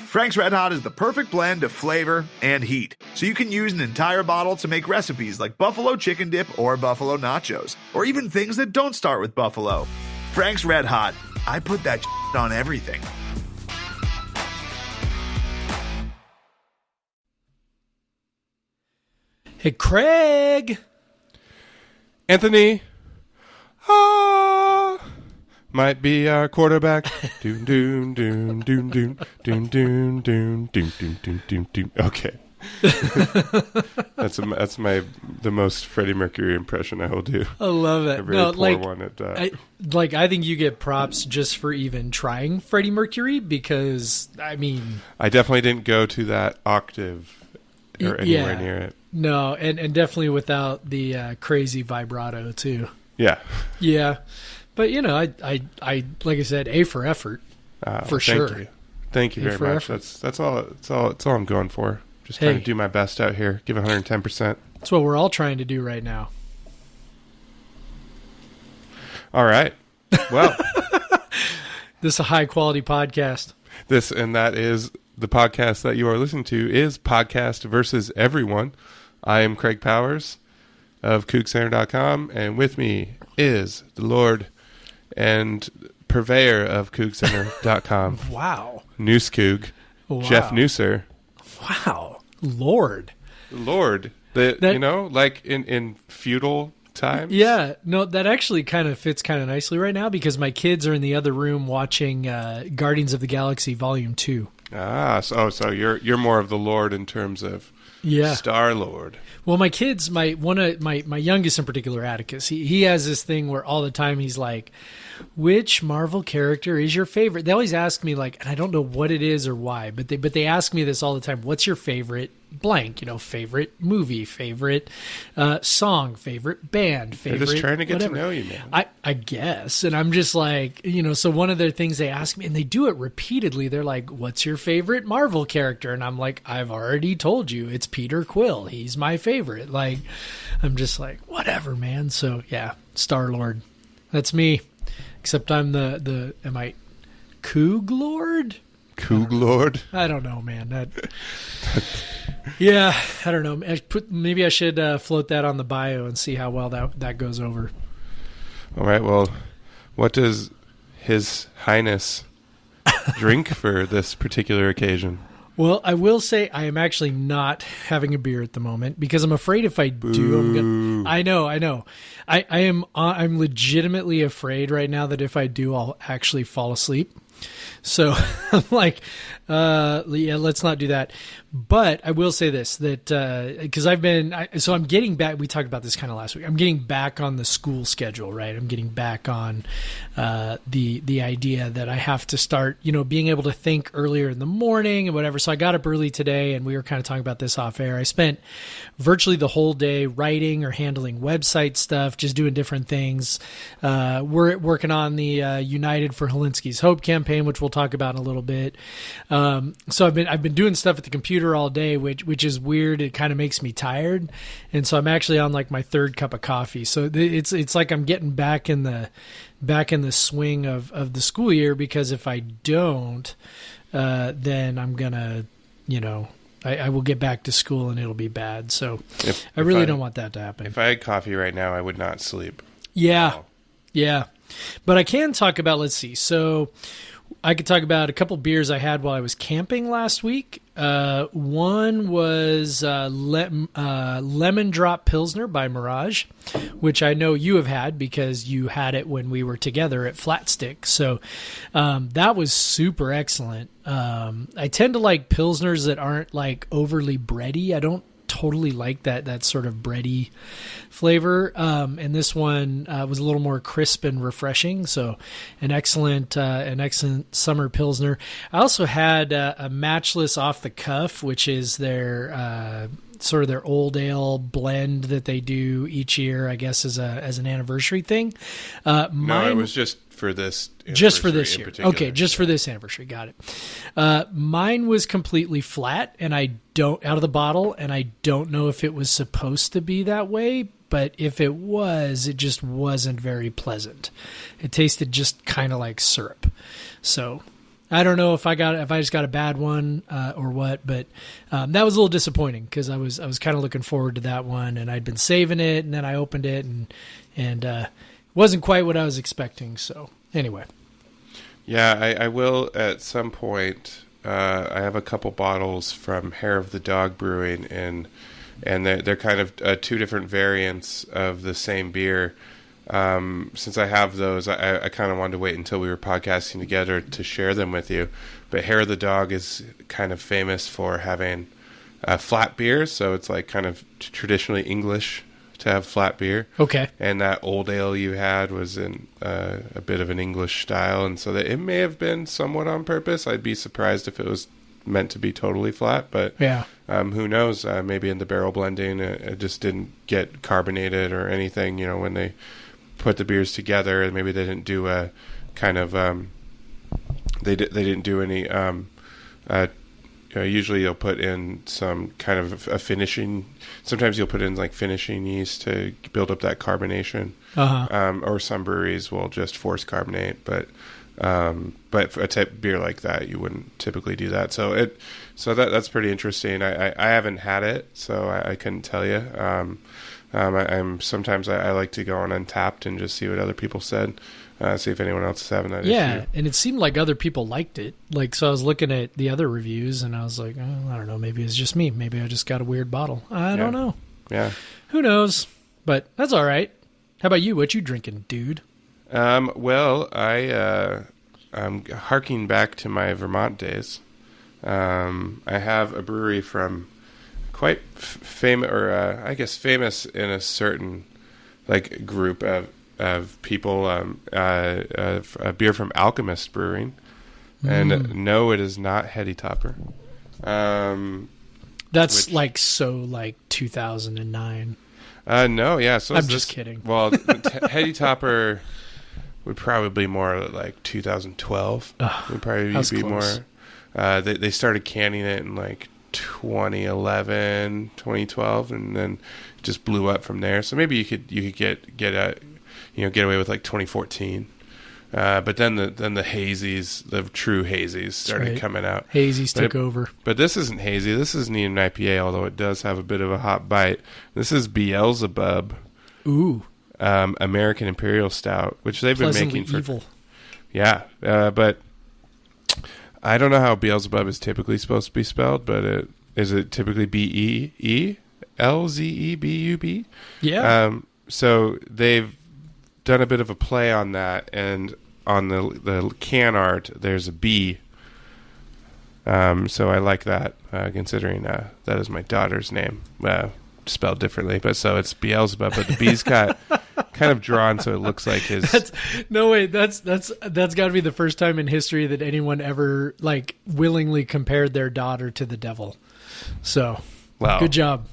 Frank's Red Hot is the perfect blend of flavor and heat, so you can use an entire bottle to make recipes like buffalo chicken dip or buffalo nachos, or even things that don't start with buffalo. Frank's Red Hot, I put that on everything. Hey, Craig. Anthony. Might be our quarterback. Doon doon doon doon doon doon doon doon doon doon doon doon. Okay. that's the most Freddie Mercury impression I will do. I love it. A very poor one at that. I think you get props just for even trying Freddie Mercury because, I mean... I definitely didn't go to that octave or anywhere near it. No, and definitely without the crazy vibrato, too. Yeah. Yeah. But, you know, I like I said, A for effort, for sure. Thank you very much. Effort. That's all I'm going for. Just trying to do my best out here. Give 110%. That's what we're all trying to do right now. All right. Well, this is a high quality podcast. That is the podcast that you are listening to is Podcast Versus Everyone. I am Craig Powers of CougCenter.com, and with me is the Lord and purveyor of CougCenter.com. Wow. Noose Coug. Wow. Jeff Nooser. Wow. Lord. Like in feudal times. Yeah. No, that actually kind of fits kind of nicely right now because my kids are in the other room watching Guardians of the Galaxy Volume 2. So you're more of the Lord in terms of Star-Lord. Well, my kids, my youngest in particular, Atticus, he has this thing where all the time he's like, which Marvel character is your favorite? They always ask me, like, and I don't know what it is or why, but they ask me this all the time. What's your favorite blank? Favorite movie, favorite song, favorite band, favorite They're just trying to get whatever. to know you, man. I guess. And I'm just like, so one of their things they ask me, and they do it repeatedly. They're like, what's your favorite Marvel character? And I'm like, I've already told you, it's Peter Quill. He's my favorite. Like, I'm just like, whatever, man. So yeah, Star-Lord. That's me. Except I'm am I Coug Lord? Coug Lord? I don't know, man. Yeah, I don't know. Maybe I should float that on the bio and see how well that goes over. All right, well, what does His Highness drink for this particular occasion? Well, I will say I am actually not having a beer at the moment because I'm afraid if I do, I'm gonna. I know. I'm legitimately afraid right now that if I do, I'll actually fall asleep. So I'm like, let's not do that. But I will say this, that because I'm getting back, we talked about this kind of last week, I'm getting back on the school schedule, right? I'm getting back on the idea that I have to start, being able to think earlier in the morning and whatever. So I got up early today, and we were kind of talking about this off air. I spent virtually the whole day writing or handling website stuff, just doing different things. We're working on the United for Helsinki's Hope campaign, which we'll talk about in a little bit. So I've been doing stuff at the computer all day, which is weird. It kind of makes me tired, and so I'm actually on like my third cup of coffee. So it's like I'm getting back in the swing of the school year, because if I don't, then I'm gonna, I will get back to school and it'll be bad. So I really don't want that to happen. If I had coffee right now, I would not sleep. Yeah. Yeah. But I can talk about, let's see. So I could talk about a couple beers I had while I was camping last week. One was Lemon Drop Pilsner by Mirage, which I know you have had because you had it when we were together at Flat Stick. So that was super excellent. I tend to like Pilsners that aren't like overly bready. I don't totally like that sort of bready flavor. And this one was a little more crisp and refreshing. So an excellent summer Pilsner. I also had a Matchless Off the Cuff, which is their sort of their old ale blend that they do each year, I guess, as an anniversary thing. No, it was just for this. Just for this year. Okay, just for this anniversary. Got it. Mine was completely flat, and out of the bottle, and I don't know if it was supposed to be that way, but if it was, it just wasn't very pleasant. It tasted just kind of like syrup. So I don't know if I just got a bad one or what, but that was a little disappointing because I was kind of looking forward to that one, and I'd been saving it, and then I opened it, and wasn't quite what I was expecting. So anyway, yeah, I will at some point. I have a couple bottles from Hair of the Dog Brewing, and they're kind of two different variants of the same beer. Since I have those, I kind of wanted to wait until we were podcasting together to share them with you. But Hair of the Dog is kind of famous for having flat beers, so it's like kind of traditionally English to have flat beer. Okay. And that old ale you had was in a bit of an English style, and so that it may have been somewhat on purpose. I'd be surprised if it was meant to be totally flat, but yeah. Who knows? Maybe in the barrel blending, it just didn't get carbonated or anything. You know, when they put the beers together, and maybe they didn't do a kind of they didn't do any. Usually you'll put in some kind of a finishing. Sometimes you'll put in like finishing yeast to build up that carbonation. Or some breweries will just force carbonate, but for a type of beer like that, you wouldn't typically do that. So that's pretty interesting. I haven't had it, so I couldn't tell you. I'm sometimes I like to go on Untapped and just see what other people said, see if anyone else is having that issue. And it seemed like other people liked it. Like, so I was looking at the other reviews, and I was like, oh, I don't know, maybe it's just me. Maybe I just got a weird bottle. I don't know. Yeah. Who knows? But that's all right. How about you? What you drinking, dude? Well, I'm harking back to my Vermont days. I have a brewery from quite famous, or I guess famous in a certain like group of people. A beer from Alchemist Brewing, and no, it is not Heady Topper. That's like 2009. No, yeah. So I'm just kidding. Well, Heady Topper would probably be more like 2012. Would probably be close. more. They started canning it in like 2011, 2012, and then it just blew up from there. So maybe you could get away with like 2014. But then the hazies, the true hazies, started coming out. Hazies took over. But this isn't hazy. This isn't even an IPA, although it does have a bit of a hot bite. This is Beelzebub. Ooh. American Imperial Stout, which they've been making for evil. Yeah, but I don't know how Beelzebub is typically supposed to be spelled, but is it typically Beelzebub? Yeah. So they've done a bit of a play on that, and on the can art, there's a B. So I like that, considering that is my daughter's name, spelled differently. But so it's Beelzebub, but the B's got kind of drawn so it looks like his. That's got to be the first time in history that anyone ever like willingly compared their daughter to the devil. So, well, good job.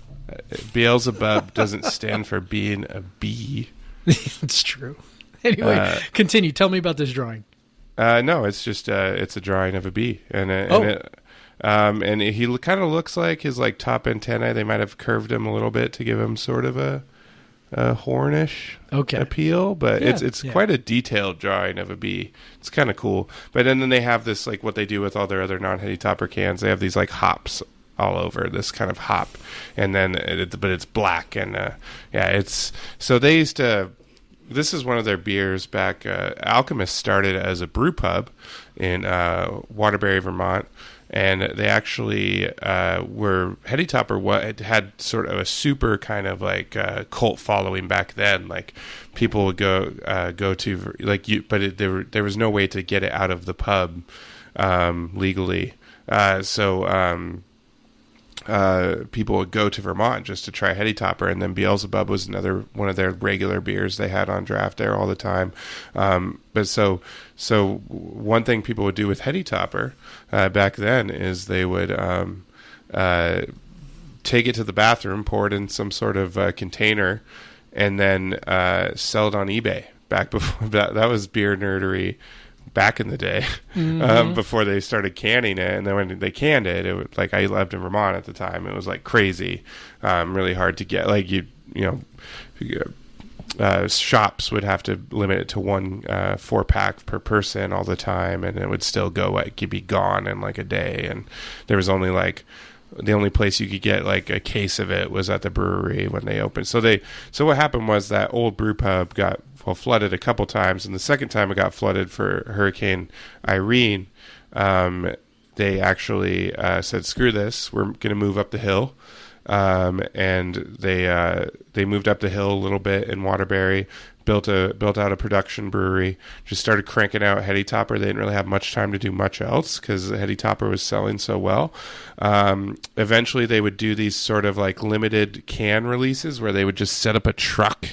Beelzebub doesn't stand for being a bee. It's true. Anyway, continue. Tell me about this drawing. No, it's just it's a drawing of a bee, and he kind of looks like his like top antennae. They might have curved him a little bit to give him sort of a hornish appeal, but it's quite a detailed drawing of a bee. It's kind of cool. But then they have this, like what they do with all their other non-Heady Topper cans. They have these like hops all over, this kind of hop, and then but it's black, and it's so they used to. This is one of their beers back. Alchemist started as a brew pub in Waterbury, Vermont, and they actually were Heady Topper. Had sort of a super kind of like cult following back then. Like people would go to like you, but there was no way to get it out of the pub legally. People would go to Vermont just to try Heady Topper, and then Beelzebub was another one of their regular beers they had on draft there all the time. But so one thing people would do with Heady Topper back then is they would take it to the bathroom, pour it in some sort of container, and then sell it on eBay. Back before that was beer nerdery. Back in the day, before they started canning it, and then when they canned it, it was like, I lived in Vermont at the time. It was like crazy, really hard to get. Like shops would have to limit it to one 4-pack per person all the time, and it would still go like you'd be gone in like a day. And there was only like the only place you could get like a case of it was at the brewery when they opened. So what happened was that old brew pub got flooded a couple times, and the second time it got flooded for Hurricane Irene. They actually said, "Screw this! We're going to move up the hill." And they moved up the hill a little bit in Waterbury, built out a production brewery, just started cranking out Heady Topper. They didn't really have much time to do much else because Heady Topper was selling so well. Eventually they would do these sort of like limited can releases where they would just set up a truck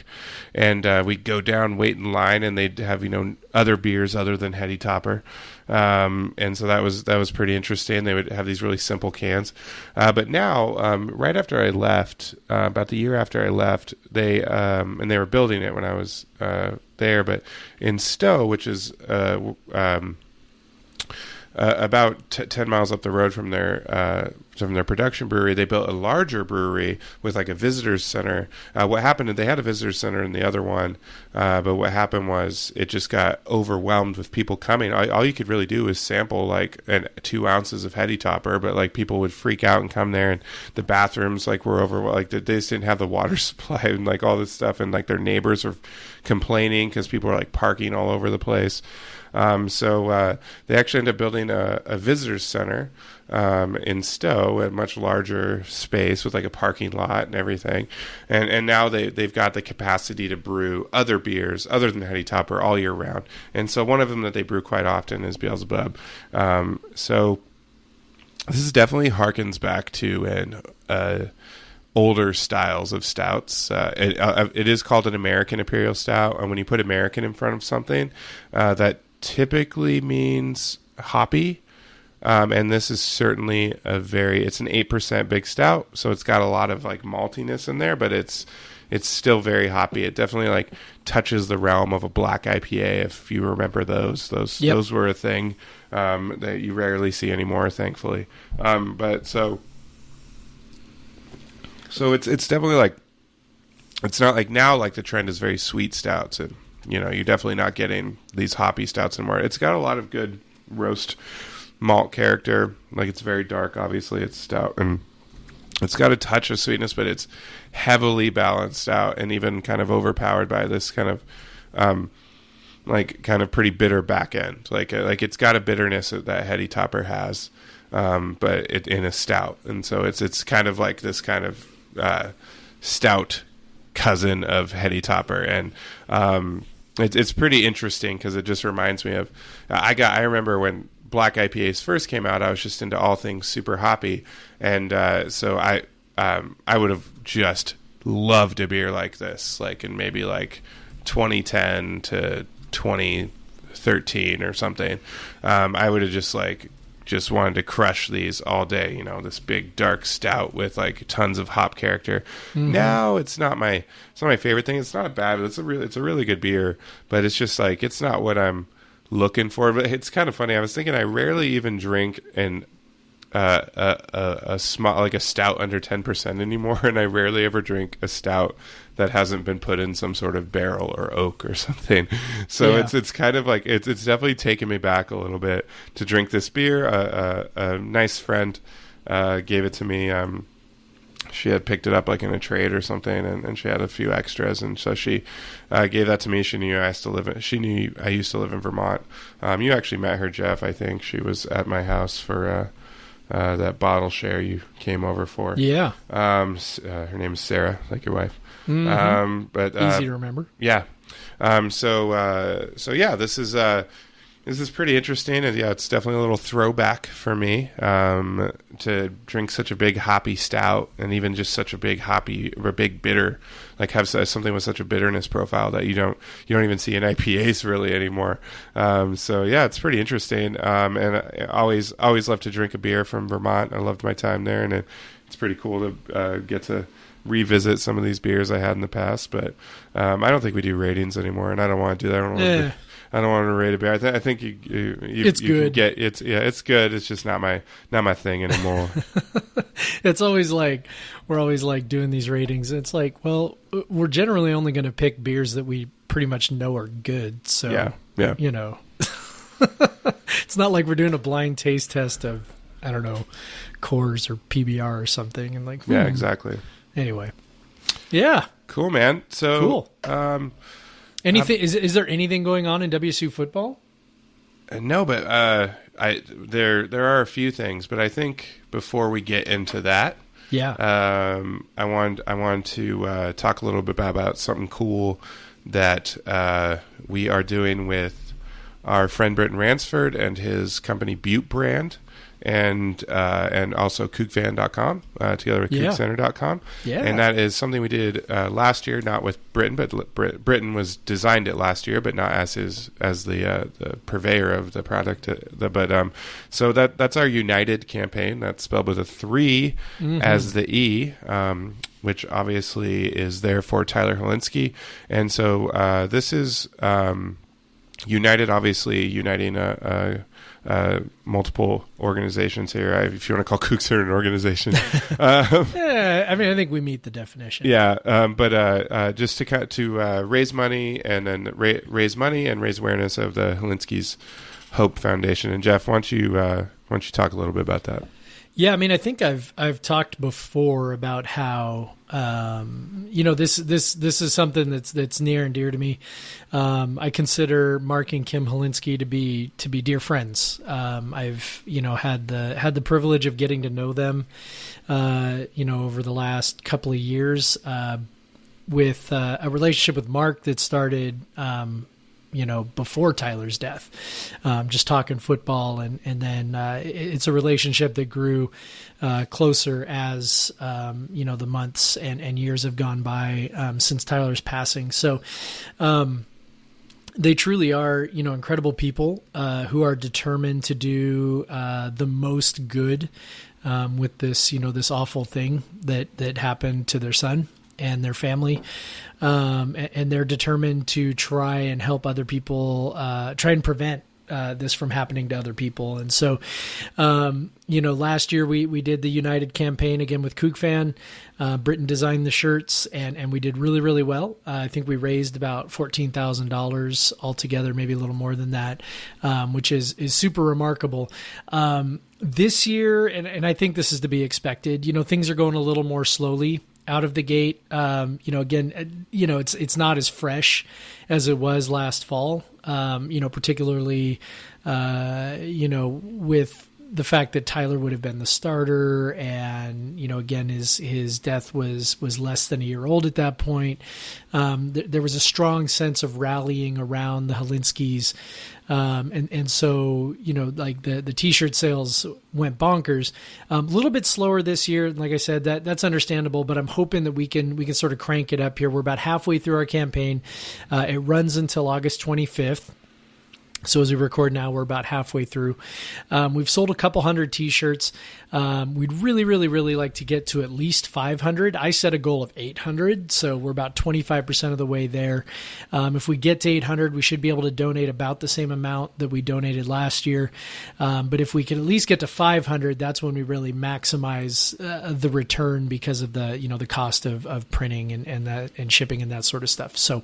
and we'd go down, wait in line, and they'd have, other beers other than Heady Topper. And so that was pretty interesting. They would have these really simple cans. But now, right after I left, about the year after I left, they were building it when I was there. But in Stowe, which is about 10 miles up the road from their production brewery, they built a larger brewery with like a visitors center. What happened is they had a visitors center in the other one, but what happened was it just got overwhelmed with people coming. All you could really do was sample like 2 ounces of Heady Topper, but like people would freak out and come there, and the bathrooms like were over, like they just didn't have the water supply and like all this stuff, and like their neighbors were complaining because people were like parking all over the place. So they actually ended up building a visitors center in Stowe, a much larger space with like a parking lot and everything. And now they've got the capacity to brew other beers other than Heady Topper all year round. And so one of them that they brew quite often is Beelzebub. So this is definitely harkens back to older styles of stouts. It is called an American Imperial Stout, and when you put American in front of something, that typically means hoppy. And this is certainly it's an 8% big stout, so it's got a lot of like maltiness in there, but it's still very hoppy. It definitely like touches the realm of a black IPA, if you remember those. Yep. Those were a thing that you rarely see anymore, thankfully. But so it's definitely like, it's not like now like the trend is very sweet stouts, and you're definitely not getting these hoppy stouts anymore. It's got a lot of good roast malt character. Like it's very dark, obviously it's stout, and it's got a touch of sweetness, but it's heavily balanced out and even kind of overpowered by this kind of kind of pretty bitter back end. Like it's got a bitterness that Heady Topper has, but in a stout, and so it's kind of like this kind of stout cousin of Heady Topper, and it's pretty interesting because it just reminds me of I remember when black IPAs first came out, I was just into all things super hoppy, and so I would have just loved a beer like this, like in maybe like 2010 to 2013 or something. I would have just wanted to crush these all day, this big dark stout with like tons of hop character. Mm-hmm. Now it's not my favorite thing. It's not bad, but it's a really good beer, but it's just like, it's not what I'm looking for. But it's kind of funny. I was thinking I rarely even drink a small, like a stout under 10% anymore, and I rarely ever drink a stout that hasn't been put in some sort of barrel or oak or something. So yeah. It's kind of like it's definitely taken me back a little bit to drink this beer. A nice friend gave it to me. She had picked it up like in a trade or something, and she had a few extras, and so she gave that to me. She knew I used to live in Vermont. You actually met her, Jeff. I think she was at my house for that bottle share you came over for. Yeah. Her name is Sarah, like your wife. Mm-hmm. But easy to remember. Yeah. So yeah, this is pretty interesting, and yeah, it's definitely a little throwback for me to drink such a big hoppy stout, and even just such a big hoppy or big bitter, like have something with such a bitterness profile that you don't even see in IPAs really anymore. So yeah, it's pretty interesting, and I always love to drink a beer from Vermont. I loved my time there, and it's pretty cool to get to revisit some of these beers I had in the past, but I don't think we do ratings anymore, and I don't want to do that. I don't want to rate a beer. I think you it's you good. Can it's good. It's just not my thing anymore. It's always like we're always like doing these ratings. It's like, well, we're generally only going to pick beers that we pretty much know are good. So yeah. you know, it's not like we're doing a blind taste test of, I don't know, Coors or PBR or something, and like, yeah, exactly. Anyway, yeah, cool, man. So cool. Anything is there anything going on in WSU football? No, but there are a few things, but I think before we get into that, I want to talk a little bit about something cool that we are doing with our friend Britton Ransford and his company Butte Brand, and also kookvan.com, together with kookcenter.com. Yeah. And that is something we did last year, not with Britton, but Britton was designed it last year, but not as the purveyor of the product. So that's our United campaign. That's spelled with a 3 as the E, which obviously is there for Tyler Hilinski. And so this is United, obviously uniting multiple organizations here. If you want to call Kook Center an organization, yeah, I mean, I think we meet the definition. Yeah, but just to raise money and then raise money and raise awareness of the Hilinski's Hope Foundation. And Jeff, why don't you talk a little bit about that? Yeah, I mean, I think I've talked before about how this is something that's near and dear to me. I consider Mark and Kim Hilinski to be dear friends. I've had the privilege of getting to know them, over the last couple of years, with a relationship with Mark that started before Tyler's death, just talking football. And then it's a relationship that grew closer as, the months and years have gone by since Tyler's passing. So they truly are, incredible people who are determined to do the most good with this, this awful thing that happened to their son and their family. And they're determined to try and help other people, try and prevent this from happening to other people. And so, last year we did the United campaign again with KookFan. Britton designed the shirts, and we did really, really well. I think we raised about $14,000 altogether, maybe a little more than that, which is super remarkable. This year, and I think this is to be expected, things are going a little more slowly out of the gate. Again, it's not as fresh as it was last fall, particularly, with the fact that Tyler would have been the starter, and, again, his death was less than a year old at that point. There was a strong sense of rallying around the Hilinskis. And so, like the t-shirt sales went bonkers. A little bit slower this year. Like I said, that's understandable, but I'm hoping that we can sort of crank it up here. We're about halfway through our campaign. It runs until August 25th. So as we record now, we're about halfway through. We've sold a couple hundred t-shirts. We'd really, really, really like to get to at least 500. I set a goal of 800, so we're about 25% of the way there. If we get to 800, we should be able to donate about the same amount that we donated last year. But if we can at least get to 500, that's when we really maximize the return because of the cost of printing and shipping and that sort of stuff. So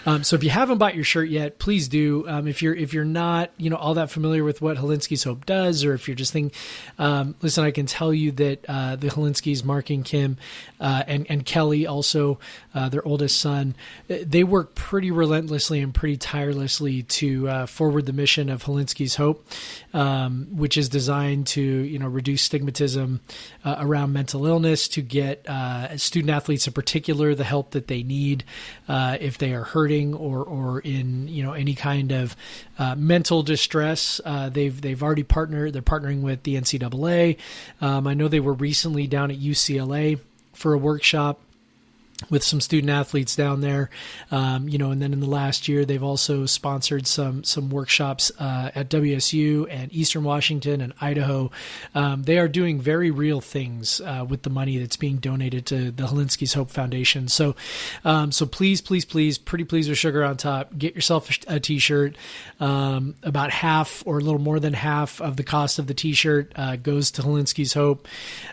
if you haven't bought your shirt yet, please do. If you're not all that familiar with what Hilinski's Hope does, or if you're just thinking, listen, I can tell you that the Hilinskis, Mark and Kim, and Kelly, also their oldest son, they work pretty relentlessly and pretty tirelessly to forward the mission of Hilinski's Hope, which is designed to reduce stigmatism around mental illness, to get student athletes in particular the help that they need if they are hurting or in any kind of mental distress. They've already partnered. They're partnering with the NCAA. I know they were recently down at UCLA for a workshop with some student athletes down there, and then in the last year, they've also sponsored some workshops at WSU and Eastern Washington and Idaho. They are doing very real things with the money that's being donated to the Helinski's Hope Foundation. So please, Pretty Please with Sugar on top, get yourself a T-shirt. About half or a little more than half of the cost of the T-shirt goes to Helinski's Hope,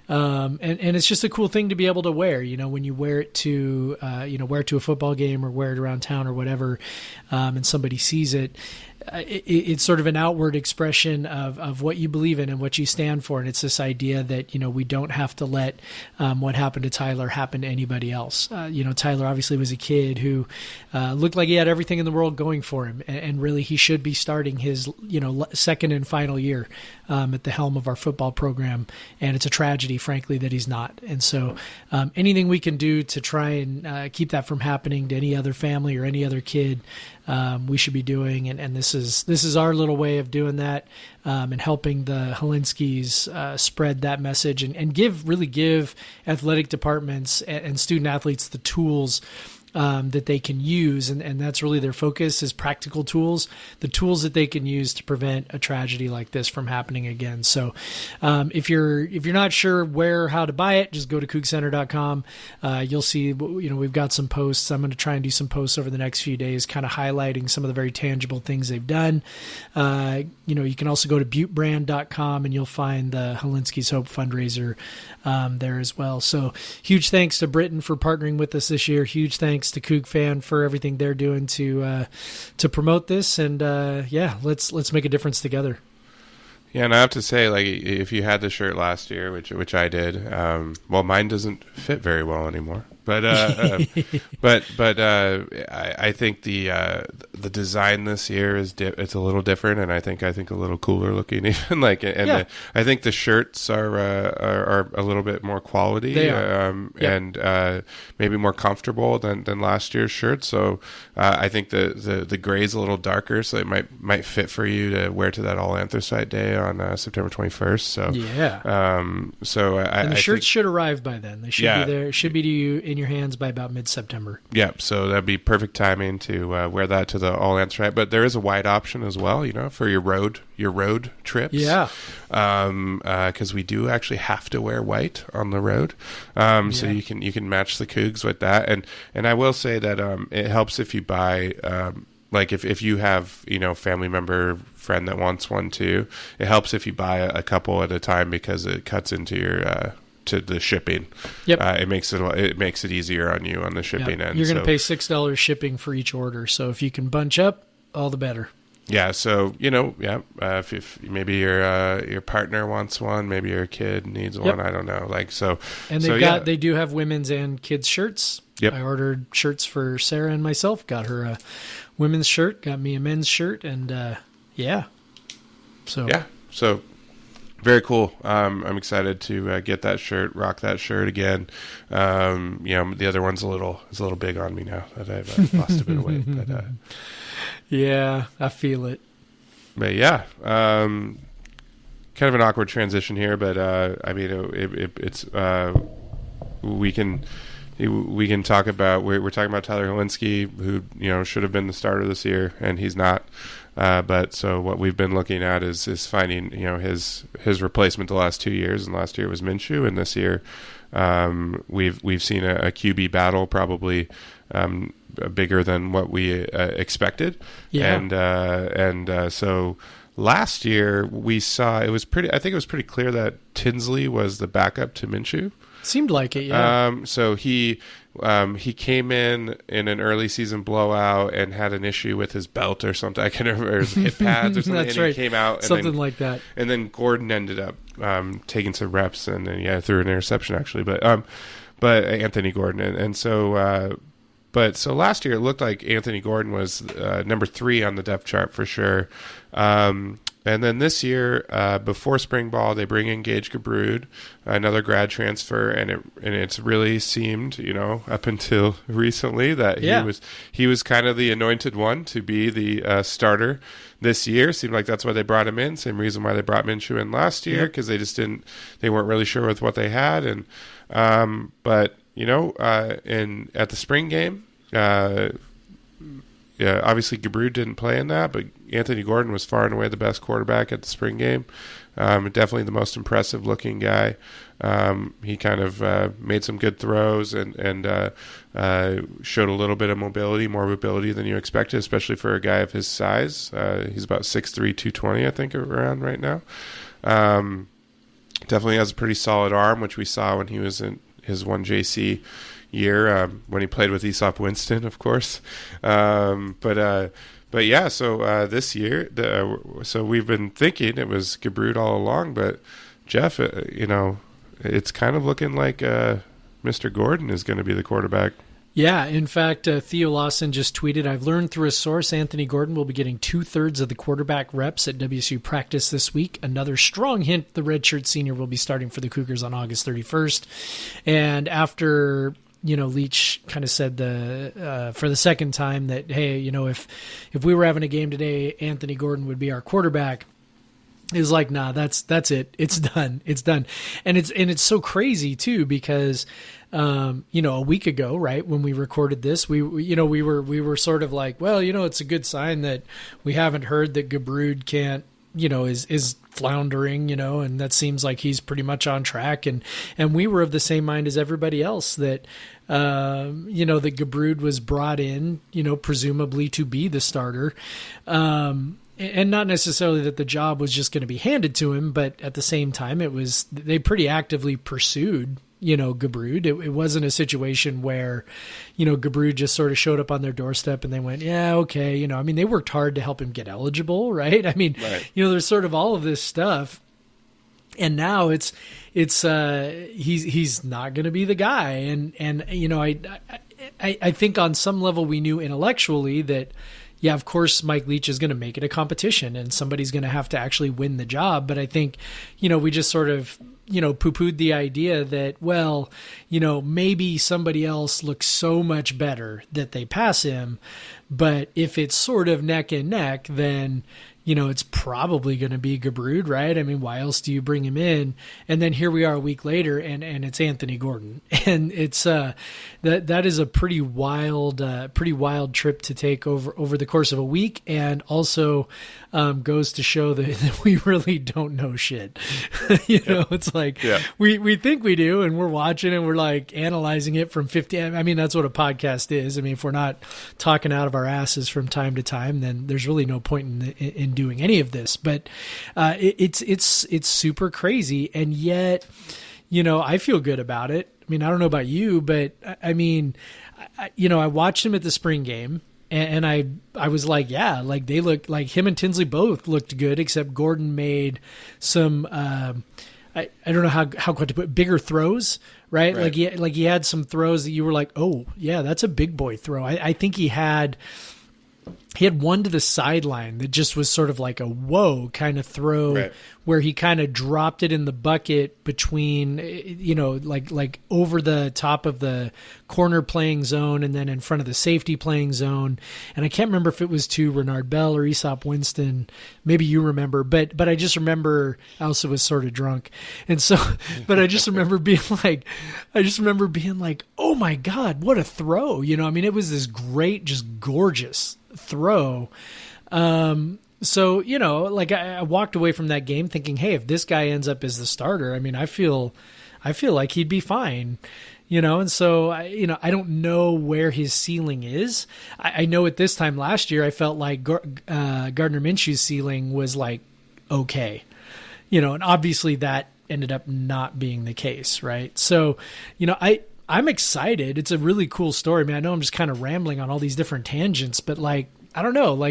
and it's just a cool thing to be able to wear. When you wear it to wear it to a football game or wear it around town or whatever, and somebody sees it. It's sort of an outward expression of what you believe in and what you stand for. And it's this idea that, we don't have to let what happened to Tyler happen to anybody else. Tyler obviously was a kid who looked like he had everything in the world going for him. And really he should be starting his, second and final year at the helm of our football program. And it's a tragedy, frankly, that he's not. And so anything we can do to try and keep that from happening to any other family or any other kid, we should be doing, and this is our little way of doing that, and helping the Helinskis spread that message and give athletic departments and student athletes the tools that they can use, and that's really their focus, is practical tools, the tools that they can use to prevent a tragedy like this from happening again. So if you're not sure where or how to buy it, just go to KookCenter.com. You'll see, we've got some posts. I'm going to try and do some posts over the next few days, kind of highlighting some of the very tangible things they've done. You can also go to ButteBrand.com and you'll find the Helinski's Hope fundraiser there as well. So huge thanks to Britain for partnering with us this year. Huge thanks to Kook Fan for everything they're doing to promote this, and let's make a difference together. Yeah, and I have to say, like, if you had the shirt last year, which I did, mine doesn't fit very well anymore. But I think the design this year it's a little different, and I think a little cooler looking even. I think the shirts are a little bit more quality. They are. And maybe more comfortable than last year's shirt. So I think the gray's a little darker, so it might fit for you to wear to that All Anthracite Day on September 21st. So yeah. And the shirts should arrive by then. They should be there. Should be to you in your hands by about mid-September. Yeah, so that'd be perfect timing to wear that to the All Anthracite. But there is a white option as well, for your road trips. Yeah. Because we do actually have to wear white on the road. So you can match the Cougs with that. And I will say that it helps if you buy if you have family member, friend that wants one too. It helps if you buy a couple at a time, because it cuts into your to the shipping. Yep. It makes it easier on you on the shipping end. You're going to pay $6 shipping for each order. So if you can bunch up, all the better. Yeah. So if maybe your partner wants one, maybe your kid needs one. I don't know. And they do have women's and kids shirts. Yep. I ordered shirts for Sarah and myself. Got her a women's shirt. Got me a men's shirt, and So very cool. I'm excited to get that shirt, rock that shirt again. The other one's a little big on me now that I've lost a bit of weight. But, yeah, I feel it. But yeah, kind of an awkward transition here, but it's we can talk about we're talking about Tyler Helinski, who should have been the starter this year, and he's not. But so what we've been looking at is finding his replacement the last 2 years, and last year was Minshew, and this year we've seen a QB battle probably bigger than what we expected. Yeah. So last year we saw I think it was pretty clear that Tinsley was the backup to Minshew. Seemed like it, yeah. So he came in an early season blowout and had an issue with his belt or something. I can't remember, his hip pads or something. That's and right. He came out like that. And then Gordon ended up taking some reps and then threw an interception actually. But Anthony Gordon and so. But so last year it looked like Anthony Gordon was number 3 on the depth chart for sure. And then this year, before spring ball, they bring in Gage Gabrud, another grad transfer, and it's really seemed, up until recently that he was kind of the anointed one to be the starter this year. Seemed like that's why they brought him in. Same reason why they brought Minshew in last year, because they weren't really sure with what they had. And but at the spring game, obviously Giroud didn't play in that, but Anthony Gordon was far and away the best quarterback at the spring game. Definitely the most impressive looking guy. He kind of made some good throws and showed a little bit of mobility, more mobility than you expected, especially for a guy of his size. He's about 6'3", 220, I think, around right now. Definitely has a pretty solid arm, which we saw when he was in his 1JC year, when he played with Aesop Winston, of course. But yeah, so this year, so we've been thinking it was Giroud all along, but Jeff, it's kind of looking like Mr. Gordon is going to be the quarterback. Yeah, in fact, Theo Lawson just tweeted, "I've learned through a source Anthony Gordon will be getting 2/3 of the quarterback reps at WSU practice this week. Another strong hint the redshirt senior will be starting for the Cougars on August 31st. And after Leach kind of said for the second time that, hey, if we were having a game today, Anthony Gordon would be our quarterback. Is like, nah, that's it. It's done. It's done. And it's so crazy too, because a week ago, right, when we recorded this, we were sort of like, well, it's a good sign that we haven't heard that Giroud can't, is floundering, and that seems like he's pretty much on track. And we were of the same mind as everybody else that, that Giroud was brought in, presumably to be the starter. And not necessarily that the job was just going to be handed to him, but at the same time, they pretty actively pursued, Giroud. It wasn't a situation where, Giroud just sort of showed up on their doorstep and they went, yeah, okay. They worked hard to help him get eligible, right? Right. There's sort of all of this stuff. And now he's not going to be the guy. And I think on some level we knew intellectually that, yeah, of course, Mike Leach is going to make it a competition and somebody's going to have to actually win the job. But I think, we just sort of, poo-pooed the idea that, well, maybe somebody else looks so much better that they pass him. But if it's sort of neck and neck, then, it's probably going to be Giroud, right? Why else do you bring him in? And then here we are a week later, and it's Anthony Gordon, and it's that is a pretty wild trip to take over the course of a week, and also goes to show that we really don't know shit. It's like we think we do, and we're watching and we're like analyzing it from 50. That's what a podcast is. If we're not talking out of our asses from time to time, then there's really no point in doing any of this. But it's super crazy, and yet I feel good about it. I don't know about you, but I watched him at the spring game, and I was like, yeah, like they look like him and Tinsley both looked good, except Gordon made some I don't know how quite to put bigger throws, right? Like he had some throws that you were like, oh yeah, that's a big boy throw. I think he had one to the sideline that just was sort of like a whoa kind of throw, where he kind of dropped it in the bucket between, like over the top of the corner playing zone and then in front of the safety playing zone. And I can't remember if it was to Renard Bell or Aesop Winston. Maybe you remember, but I just remember I also was sort of drunk. And so, but I just remember being like, oh my God, what a throw. It was this great, just gorgeous throw. So, I walked away from that game thinking, hey, if this guy ends up as the starter, I feel like he'd be fine, and so, I don't know where his ceiling is. I know at this time last year, I felt like Gardner Minshew's ceiling was like, okay, and obviously that ended up not being the case. Right. So, I'm excited. It's a really cool story. I know I'm just kind of rambling on all these different tangents, but I don't know,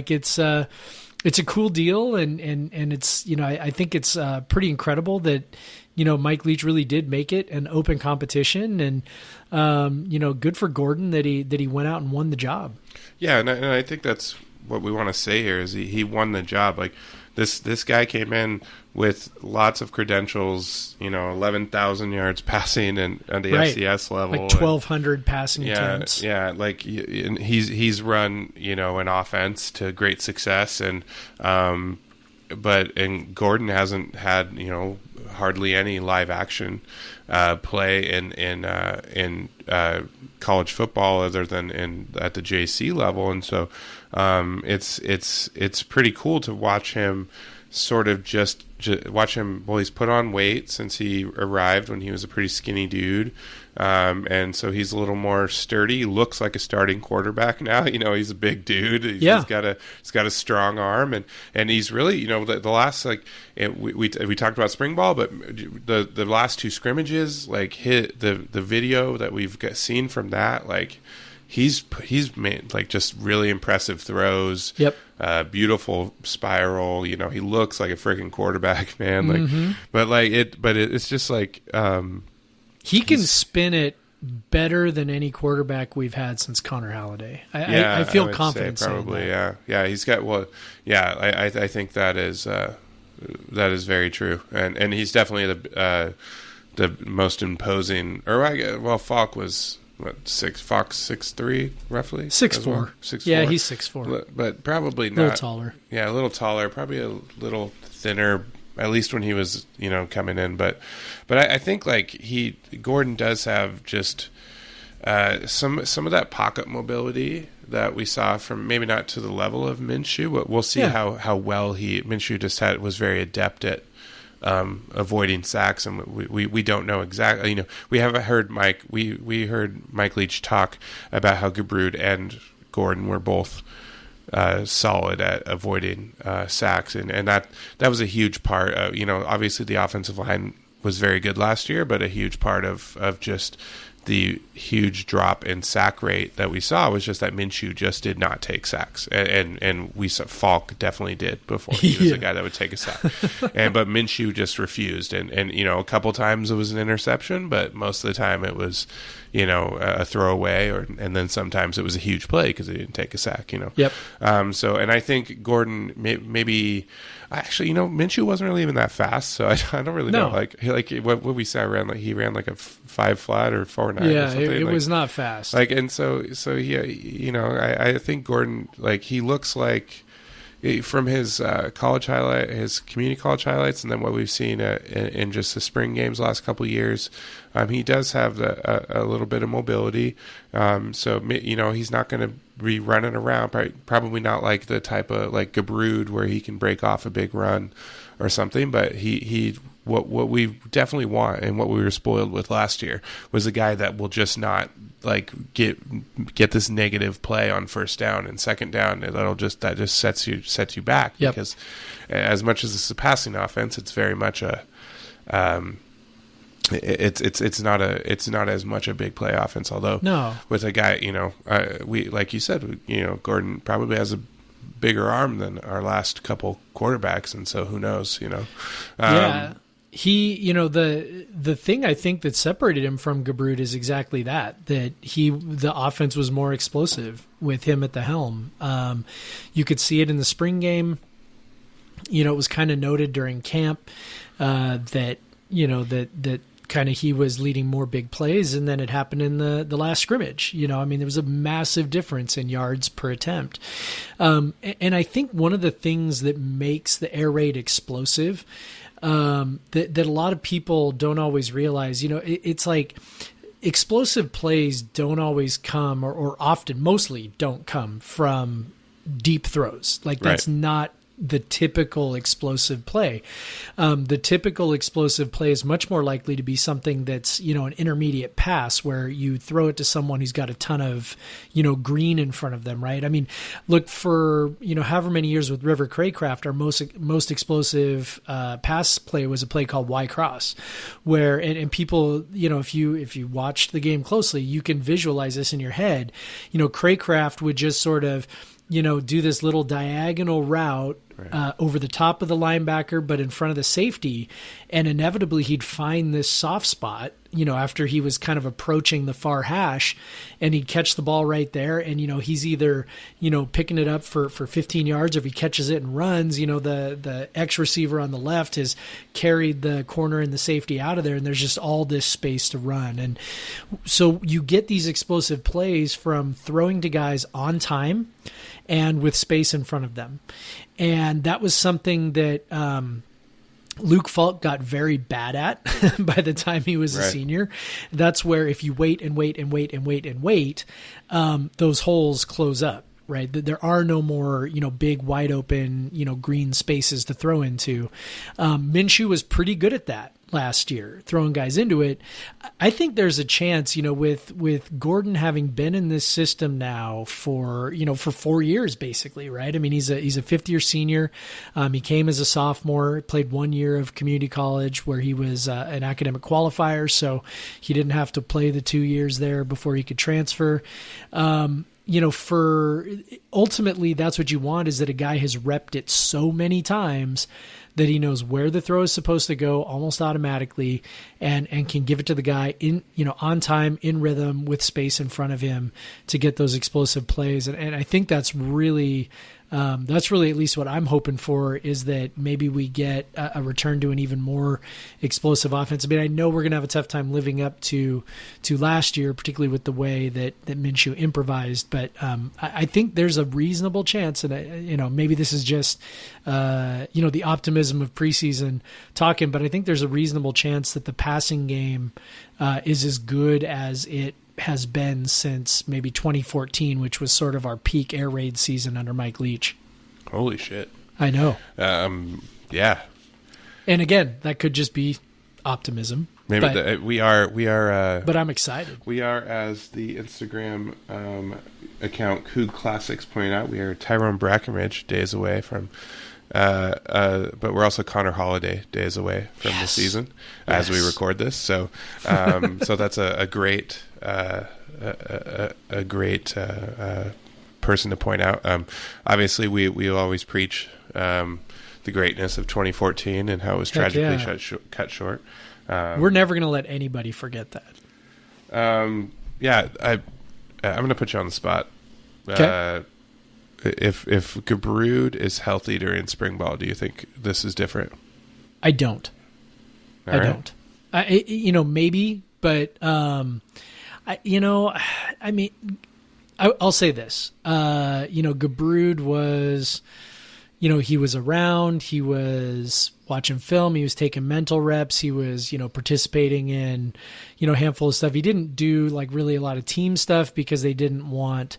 it's a cool deal. And it's, I think it's pretty incredible that, Mike Leach really did make it an open competition, and, good for Gordon that he went out and won the job. Yeah. And I think that's what we want to say here is he won the job. Like this guy came in with lots of credentials, 11,000 yards passing and the FCS level, like 1,200 passing attempts. Yeah, like he's run an offense to great success, and and Gordon hasn't had, you know, hardly any live action play in college football other than at the JC level, and so it's pretty cool to watch him sort of just watch him. Well, he's put on weight since he arrived when he was a pretty skinny dude. And so he's a little more sturdy. He looks like a starting quarterback now. You know, he's a big dude. He's got a strong arm, and he's really, you know, the last, like, we talked about spring ball, but the last two scrimmages, like, hit the video that we've seen from that, like, he's made, like, just really impressive throws. Yep. Beautiful spiral. You know, he looks like a freaking quarterback, man. Like, but it's just like, he can spin it better than any quarterback we've had since Connor Halliday. I feel confident probably saying that. Yeah. He's got I think that is very true, and he's definitely the most imposing. Or Falk was what, 6'3" roughly, 6'4". Well? 6'4". Yeah, he's 6'4", but probably not a little taller. Yeah, a little taller, probably a little thinner. At least when he was, you know, coming in, but I think, like, Gordon does have just some of that pocket mobility that we saw from, maybe not to the level of Minshew, but we'll see how well Minshew just was very adept at avoiding sacks, and we don't know exactly. You know, we haven't heard we heard Mike Leach talk about how Gabrud and Gordon were both solid at avoiding sacks, and that was a huge part. You know, obviously the offensive line was very good last year, but a huge part of just the huge drop in sack rate that we saw was just that Minshew just did not take sacks, and we saw Falk definitely did before. He was a guy that would take a sack, but Minshew just refused, and you know, a couple times it was an interception, but most of the time it was, you know, a throwaway, and then sometimes it was a huge play because he didn't take a sack, you know. Yep. So, and I think Gordon maybe. Actually, you know, Minshew wasn't really even that fast, so I don't really know. Like what we saw, he ran like a 5 flat or 4.9. Yeah, or something. it was not fast. Like, and so yeah, you know, I think Gordon, like, he looks like, from his his community college highlights, and then what we've seen in just the spring games last couple of years, he does have a little bit of mobility. So, you know, he's not going to be running around. Probably not like the type of, like, Gabrud where he can break off a big run or something. But what we definitely want, and what we were spoiled with last year, was a guy that will just not, like, get this negative play on first down and second down. That just sets you back. Yep. Because as much as this is a passing offense, it's very much a it's not as much a big play offense. Although with a guy, you know, we, like you said, you know, Gordon probably has a bigger arm than our last couple quarterbacks, and so who knows, you know. Yeah. He, you know, the thing I think that separated him from Gabrud is exactly that the offense was more explosive with him at the helm. You could see it in the spring game. You know, it was kind of noted during camp that, you know, that kind of he was leading more big plays, and then it happened in the last scrimmage. You know, I mean, there was a massive difference in yards per attempt. And I think one of the things that makes the air raid explosive, that a lot of people don't always realize, you know, it's like explosive plays don't always come, or often, mostly don't come from deep throws. Like, that's not the typical explosive play. The typical explosive play is much more likely to be something that's, you know, an intermediate pass where you throw it to someone who's got a ton of, you know, green in front of them, right? I mean, look, for, you know, however many years with River Craycraft, our most explosive pass play was a play called Y cross, where, and people, you know, if you watched the game closely, you can visualize this in your head. You know, Craycraft would just sort of, you know, do this little diagonal route over the top of the linebacker, but in front of the safety, and inevitably he'd find this soft spot after he was kind of approaching the far hash, and he'd catch the ball right there. And, he's either, picking it up for 15 yards, or if he catches it and runs, the X receiver on the left has carried the corner and the safety out of there, and there's just all this space to run. And so you get these explosive plays from throwing to guys on time and with space in front of them. And that was something that, Luke Falk got very bad at by the time he was a senior. That's where if you wait and wait and wait and wait and wait, those holes close up, right? There are no more, big wide open, green spaces to throw into. Minshew was pretty good at that last year, throwing guys into it. I think there's a chance, with Gordon having been in this system now for 4 years, basically, right? I mean, he's a fifth year senior. He came as a sophomore, played 1 year of community college where he was an academic qualifier, so he didn't have to play the 2 years there before he could transfer. For ultimately, that's what you want, is that a guy has repped it so many times that he knows where the throw is supposed to go almost automatically, and can give it to the guy on time, in rhythm, with space in front of him to get those explosive plays. And I think that's really at least what I'm hoping for, is that maybe we get a return to an even more explosive offense. I mean, I know we're going to have a tough time living up to last year, particularly with the way that Minshew improvised. But I think there's a reasonable chance, and maybe this is just the optimism of preseason talking, but I think there's a reasonable chance that the passing game is as good as it has been since maybe 2014, which was sort of our peak air raid season under Mike Leach. Holy shit. I know. Yeah. And again, that could just be optimism. Maybe but, we are. But I'm excited. We are, as the Instagram account Coug Classics pointed out, we are Tyrone Brackenridge days away from, but we're also Connor Holiday days away from the season as we record this. So, so that's a great, person to point out. Obviously, we always preach the greatness of 2014 and how it was tragically cut short. We're never going to let anybody forget that. I'm going to put you on the spot. Okay. If Gabrud is healthy during spring ball, do you think this is different? I don't. All right. don't. Maybe, but I'll say this. Gabrud was, he was around, he was watching film, he was taking mental reps, he was, participating in, a handful of stuff. He didn't do like really a lot of team stuff because they didn't want,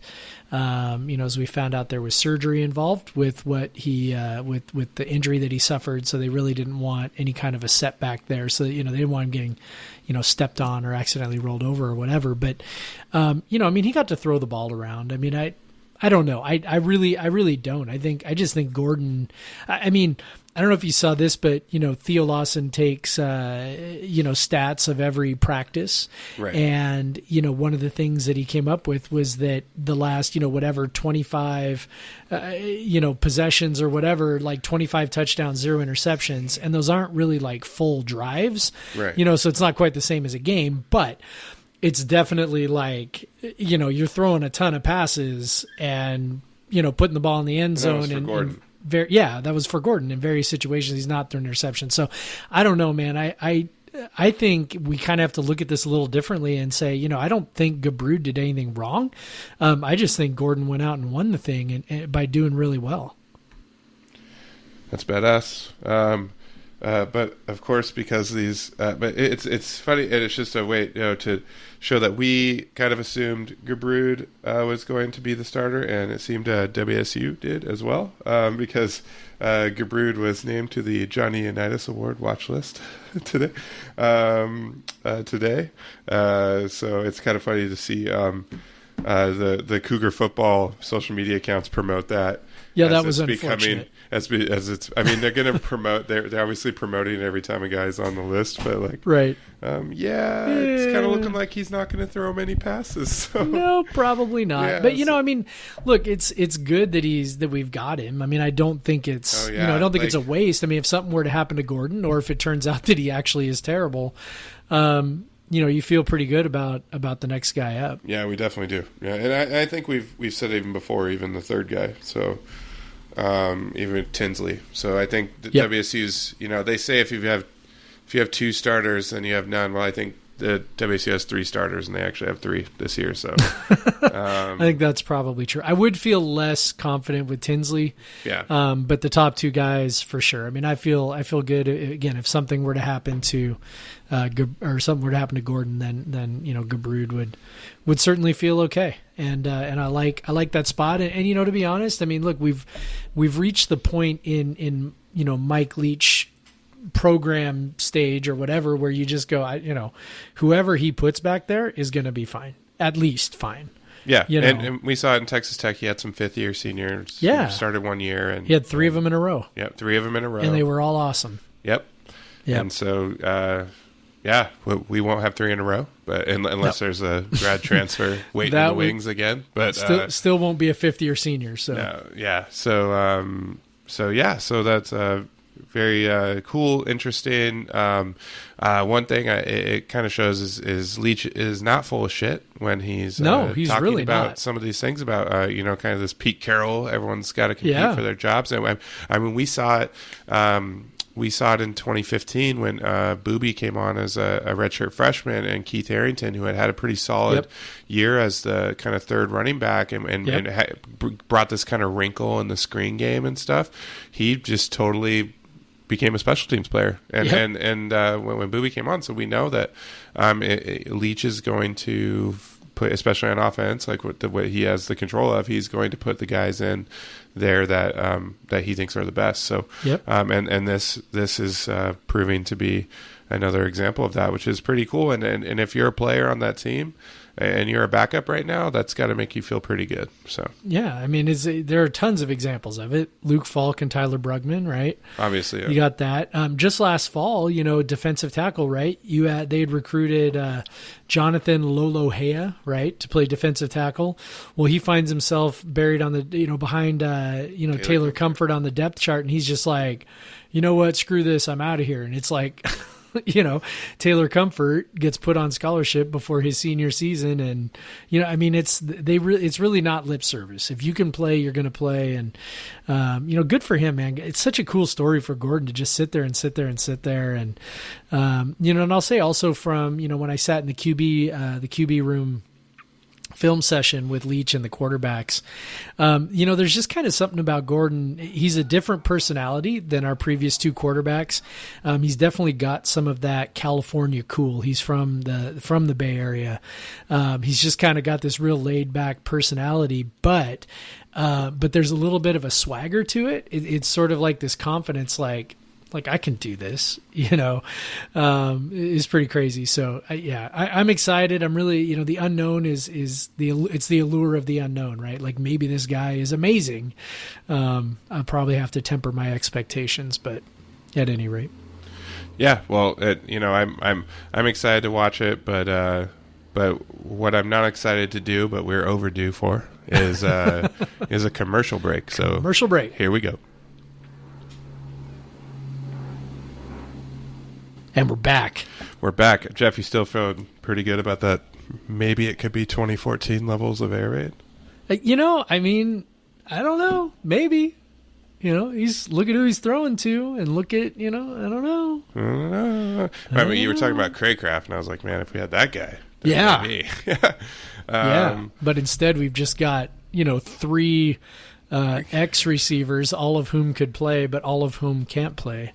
as we found out, there was surgery involved with what he, with the injury that he suffered. So they really didn't want any kind of a setback there. So, they didn't want him getting, stepped on or accidentally rolled over or whatever. But, he got to throw the ball around. I mean, I don't know. I really don't. I just think Gordon, I don't know if you saw this, but, Theo Lawson takes, stats of every practice. Right. And, one of the things that he came up with was that the last, 25, possessions or whatever, like 25 touchdowns, 0 interceptions. And those aren't really like full drives, right. So it's not quite the same as a game, but it's definitely like, you're throwing a ton of passes and, putting the ball in the end zone. Gordon. That was for Gordon. In various situations, he's not throwing interception. So I don't know, man. I think we kind of have to look at this a little differently and say, I don't think Gabrud did anything wrong. I just think Gordon went out and won the thing and by doing really well. That's badass. But of course, because these, but it's funny, and it's just a way, to show that we kind of assumed Gabrud was going to be the starter, and it seemed WSU did as well, because Gabrud was named to the Johnny Unitas Award watch list today. So it's kind of funny to see the Cougar football social media accounts promote that. Yeah, that was unfortunate. As it's, they're going to promote. They're obviously promoting it every time a guy's on the list, but like, right? It's kind of looking like he's not going to throw many passes. So. No, probably not. Yeah, but look, it's good that we've got him. I don't think it's I don't think it's a waste. If something were to happen to Gordon, or if it turns out that he actually is terrible, you feel pretty good about the next guy up. Yeah, we definitely do. Yeah, and I think we've said it even before, even the third guy. So even Tinsley. So I think the WSU's, they say if you have two starters, then you have none. Well, I think the WSU has three starters, and they actually have three this year. So I think that's probably true. I would feel less confident with Tinsley. Yeah. But the top two guys for sure. I mean, I feel good again. If something were to happen to, Gordon, then Gabrud would certainly feel okay. And I like that spot. And to be honest, I mean, look, we've reached the point in Mike Leach program stage or whatever where you just go, whoever he puts back there is going to be fine, at least fine. Yeah, and we saw it in Texas Tech. He had some fifth-year seniors. Yeah, who started 1 year, and he had three of them in a row. Yep, 3 of them in a row, and they were all awesome. Yep. And so, we won't have 3 in a row, but unless there's a grad transfer waiting in the wings again. But still won't be a fifth-year senior. So So that's very cool, interesting. One thing it kind of shows is Leach is not full of shit when he's he's talking really about not. some of these things about kind of this Pete Carroll. Everyone's got to compete for their jobs, and I mean we saw it. We saw it in 2015 when Booby came on as a redshirt freshman, and Keith Harrington, who had a pretty solid year as the kind of third running back, and brought this kind of wrinkle in the screen game and stuff. He just totally became a special teams player, and when Booby came on, so we know that Leach is going to put, especially on offense, like what he has the control of, he's going to put the guys in there that he thinks are the best. So, and this is proving to be another example of that, which is pretty cool. And if you're a player on that team and you're a backup right now, that's got to make you feel pretty good. So I mean, there are tons of examples of it. Luke Falk and Tyler Brugman, right? Obviously, you got that. Just last fall, defensive tackle, right? They had recruited Jonathan Lolohea, right, to play defensive tackle. Well, he finds himself buried on the behind Taylor Comfort on the depth chart, and he's just like, you know what, screw this, I'm out of here. And it's like, Taylor Comfort gets put on scholarship before his senior season, and I mean, it's really not lip service. If you can play, you're going to play, and good for him, man. It's such a cool story for Gordon to just sit there, and and I'll say also from when I sat in the QB room film session with Leach and the quarterbacks, there's just kind of something about Gordon. He's a different personality than our previous two quarterbacks. He's definitely got some of that California cool. He's from the Bay Area. He's just kind of got this real laid back personality, but there's a little bit of a swagger to it. It's sort of like this confidence, like I can do this, is pretty crazy. So I'm excited. I'm really, the unknown it's the allure of the unknown, right? Like maybe this guy is amazing. I'll probably have to temper my expectations, but at any rate. Yeah. Well, I'm excited to watch it, but what I'm not excited to do, but we're overdue for is a commercial break. So commercial break. Here we go. And we're back. Jeff, you still feeling pretty good about that? Maybe it could be 2014 levels of air raid? I mean, I don't know. Maybe. He's look at who he's throwing to, and look at, I don't know. I mean, you were talking about Craycraft, and I was like, man, if we had that guy. But instead we've just got, 3 X receivers, all of whom could play, but all of whom can't play.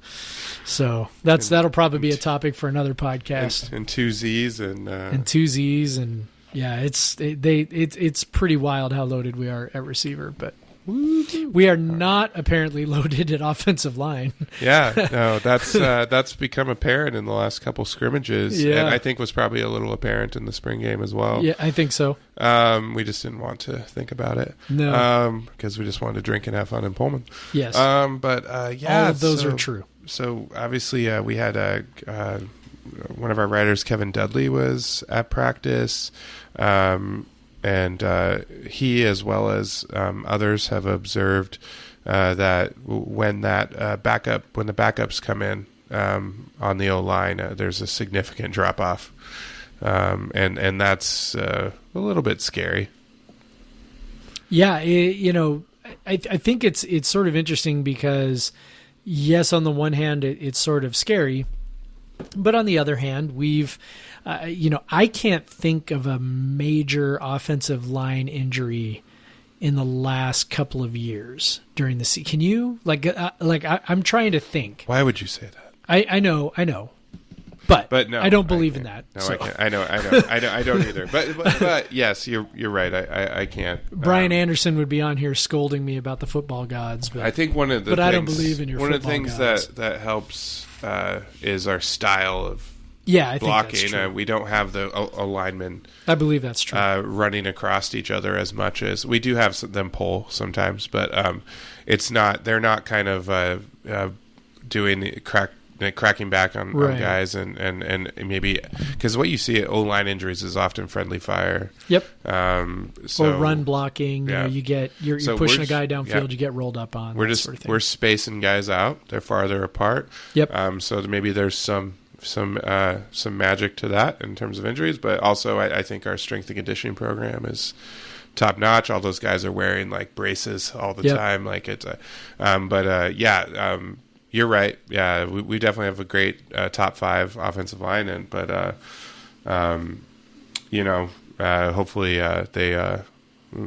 So that'll probably be a topic for another podcast. And 2 Zs and 2 Zs, and it's pretty wild how loaded we are at receiver, but we are not apparently loaded at offensive line. That's become apparent in the last couple scrimmages, and I think was probably a little apparent in the spring game as well. Yeah, I think so. We just didn't want to think about it. No, because we just wanted to drink and have fun in Pullman. Yes. All of those are true. So obviously we had one of our writers, Kevin Dudley, was at practice. And he, as well as others, have observed that when the backups come in on the O-line, there's a significant drop-off. and that's a little bit scary. Yeah, I think it's sort of interesting because, yes, on the one hand, it's sort of scary, but on the other hand, we've, I can't think of a major offensive line injury in the last couple of years during the season. Can you? I'm trying to think. Why would you say that? I know. But no, I don't believe in that. No, so. I can't. I know. I don't either. But yes, you're right. I can't. Brian Anderson would be on here scolding me about the football gods. But I think one of the but I don't believe in your one football of the things gods. that helps is our style of I blocking. think that's true. We don't have the linemen I believe that's true. running across each other as much as we do have them pull sometimes, but it's not. They're not kind of doing cracking back on guys and maybe because what you see at O-line injuries is often friendly fire. Yep. So or run blocking. Yeah. You're So pushing we're a guy downfield. yeah. You get rolled up on. We're that just sort of thing. we're spacing guys out. They're farther apart. Yep. So maybe there's some magic to that in terms of injuries, but also I think our strength and conditioning program is top notch. All those guys are wearing like braces all the time. Like it's you're right. Yeah, we definitely have a great top 5 offensive line, hopefully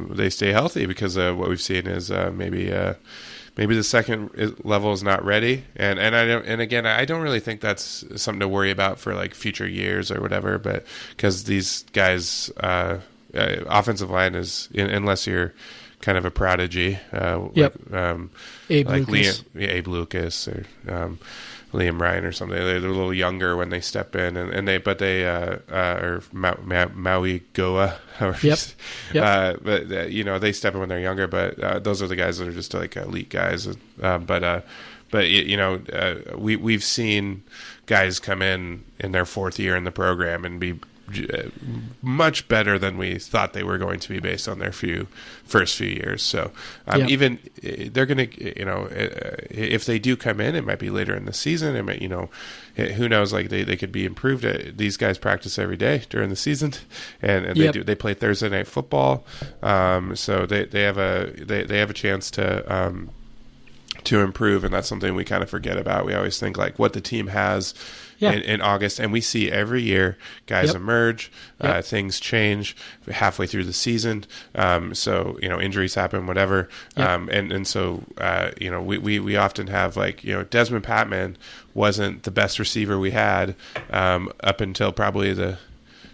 they stay healthy because what we've seen is maybe the second level is not ready, and I don't really think that's something to worry about for like future years or whatever, but because these guys offensive line is unless you're kind of a prodigy. Abe like Lucas. Abe Lucas or Liam Ryan or something. They're a little younger when they step in, or Maui Goa. Yep. But they step in when they're younger. But those are the guys that are just like elite guys. We've seen guys come in their 4th year in the program and be much better than we thought they were going to be based on their first few years. So even they're going to, if they do come in, it might be later in the season. It might, who knows? Like they could be improved. These guys practice every day during the season, and they play Thursday night football. So they have a chance to improve, and that's something we kind of forget about. We always think like what the team has in August, and we see every year guys emerge, things change halfway through the season. So injuries happen, whatever, and so we often have like Desmond Patman wasn't the best receiver we had up until probably the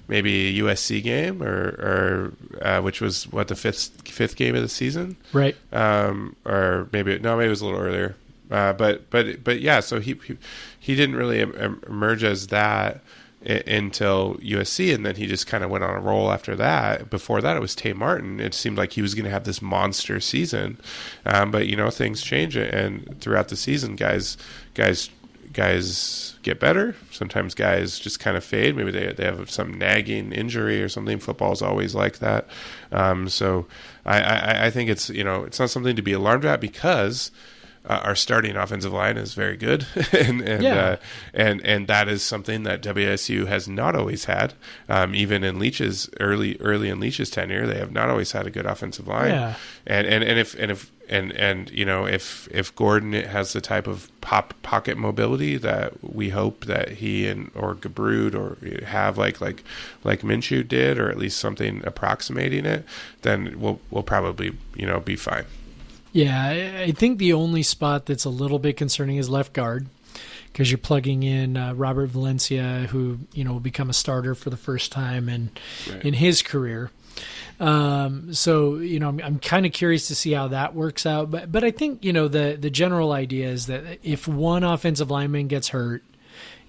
maybe USC game or which was the fifth game of the season, right? Or maybe it was a little earlier. But yeah, so he didn't really emerge as that until USC, and then he just kind of went on a roll after that. Before that, it was Tay Martin. It seemed like he was going to have this monster season, but things change, and throughout the season, guys get better. Sometimes guys just kind of fade. Maybe they have some nagging injury or something. Football's always like that. So I think it's it's not something to be alarmed at because our starting offensive line is very good, and that is something that WSU has not always had. Even in Leach's early in Leach's tenure, they have not always had a good offensive line. Yeah. If Gordon has the type of pocket mobility that we hope that he or Gabrud or have like Minshew did, or at least something approximating it, then we'll probably be fine. Yeah, I think the only spot that's a little bit concerning is left guard, because you're plugging in Robert Valencia, who will become a starter for the first time in his career. So I'm kind of curious to see how that works out. But I think the general idea is that if one offensive lineman gets hurt,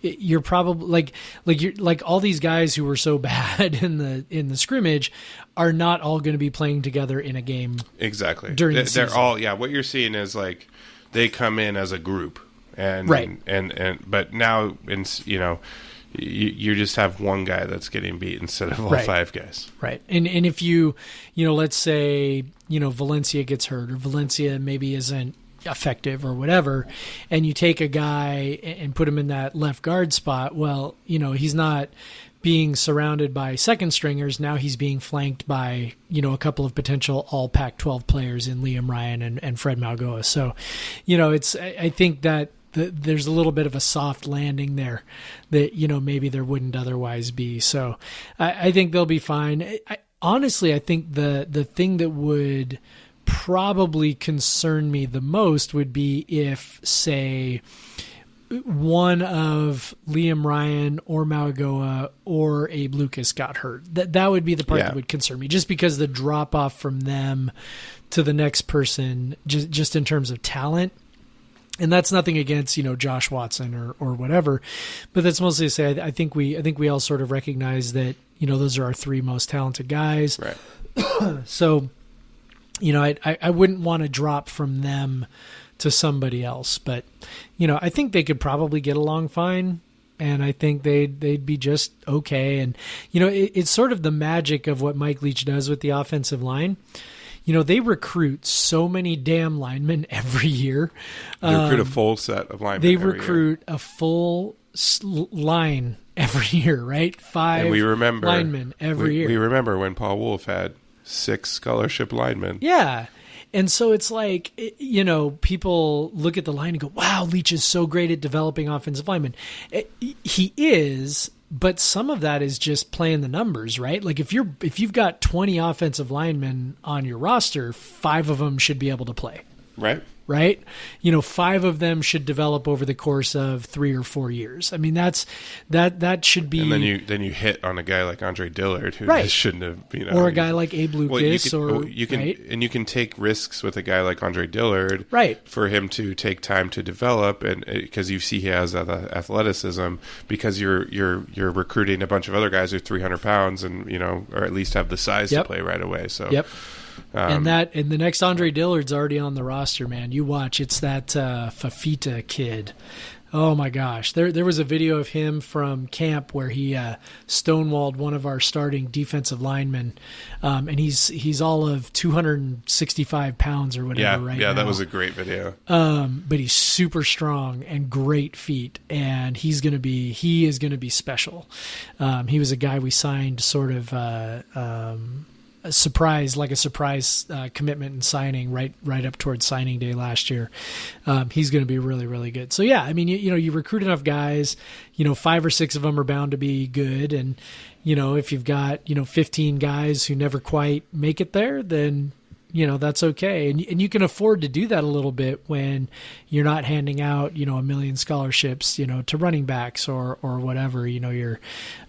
you're probably like all these guys who were so bad in the scrimmage are not all going to be playing together in a game. Exactly. During the season. They're all what you're seeing is like they come in as a group, and right. But now you just have one guy that's getting beat instead of all right. 5 guys. Right. And if let's say Valencia gets hurt, or Valencia maybe isn't effective or whatever, and you take a guy and put him in that left guard spot, well, he's not being surrounded by second stringers, now he's being flanked by, a couple of potential all Pac-12 players in Liam Ryan and Fred Malgoa. So, I think that there's a little bit of a soft landing there that, maybe there wouldn't otherwise be. So I think they'll be fine. Honestly, I think the thing that would probably concern me the most would be if, say, one of Liam Ryan or Malgoa or Abe Lucas got hurt. That would be the part that would concern me, just because the drop off from them to the next person, just in terms of talent. And that's nothing against, Josh Watson or whatever, but that's mostly to say I think we all sort of recognize that, those are our three most talented guys. Right. So, I wouldn't want to drop from them to somebody else, but I think they could probably get along fine, and I think they'd be just okay. And it's sort of the magic of what Mike Leach does with the offensive line. They recruit so many damn linemen every year. They recruit a full set of linemen. They recruit a full line every year, right? 5 linemen every year. We remember when Paul Wolf had 6 scholarship linemen. Yeah. And so it's like, people look at the line and go, wow, Leach is so great at developing offensive linemen. He is, but some of that is just playing the numbers, right? Like if you've got 20 offensive linemen on your roster, 5 of them should be able to play. Right. Right? 5 of them should develop over the course of 3 or 4 years. I mean, that should be. And then you hit on a guy like Andre Dillard, who right. shouldn't have, or a guy like Abe Lucas, you can right? And you can take risks with a guy like Andre Dillard, right? For him to take time to develop, and because you see he has athleticism, because you're recruiting a bunch of other guys who are 300 pounds and or at least have the size to play right away. So yep. And the next Andre Dillard's already on the roster, man. You watch. It's that Fafita kid. Oh my gosh. There was a video of him from camp where he stonewalled one of our starting defensive linemen, and he's all of 265 pounds or whatever right now. Yeah, that was a great video. But he's super strong and great feet, and he is going to be special. He was a guy we signed sort of a surprise commitment and signing right up towards signing day last year. He's going to be really, really good. So yeah, I mean, you recruit enough guys, 5 or 6 of them are bound to be good. And, if you've got, 15 guys who never quite make it there, then, that's okay. And you can afford to do that a little bit when you're not handing out, 1 million scholarships, to running backs or whatever, you're,